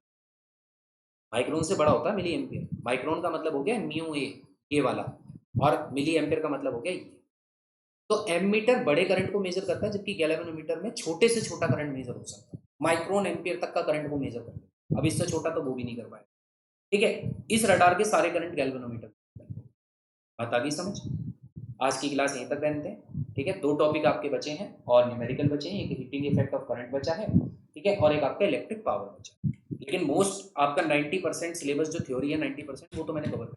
माइक्रोन से बड़ा होता है मिली एम्पियर, माइक्रोन का मतलब हो गया म्यू ए, ये वाला, और मिली एम्पियर का मतलब हो गया ये। तो एमीटर बड़े करंट को मेजर करता है, जबकि गैल्वेनोमीटर में छोटे से छोटा करंट मेजर हो सकता है, माइक्रोन एम्पियर तक का करंट को मेजर करता है, अब इससे छोटा तो वो भी नहीं कर पाए, ठीक है। इस रडार के सारे करंट गैल्वेनोमीटर, बात आ गई समझ? आज की क्लास यहीं तक रहते हैं, ठीक है। दो टॉपिक आपके बचे हैं और न्यूमेरिकल बचे हैं, एक हीटिंग इफेक्ट ऑफ करंट बचा है, ठीक है, और एक आपका इलेक्ट्रिक पावर बचा है। लेकिन मोस्ट आपका 90% सिलेबस जो थ्योरी है 90% वो तो मैंने कवर कर,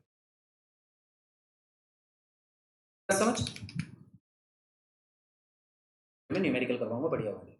समझ? मैं न्यूमेरिकल करवाऊंगा बढ़िया वाले।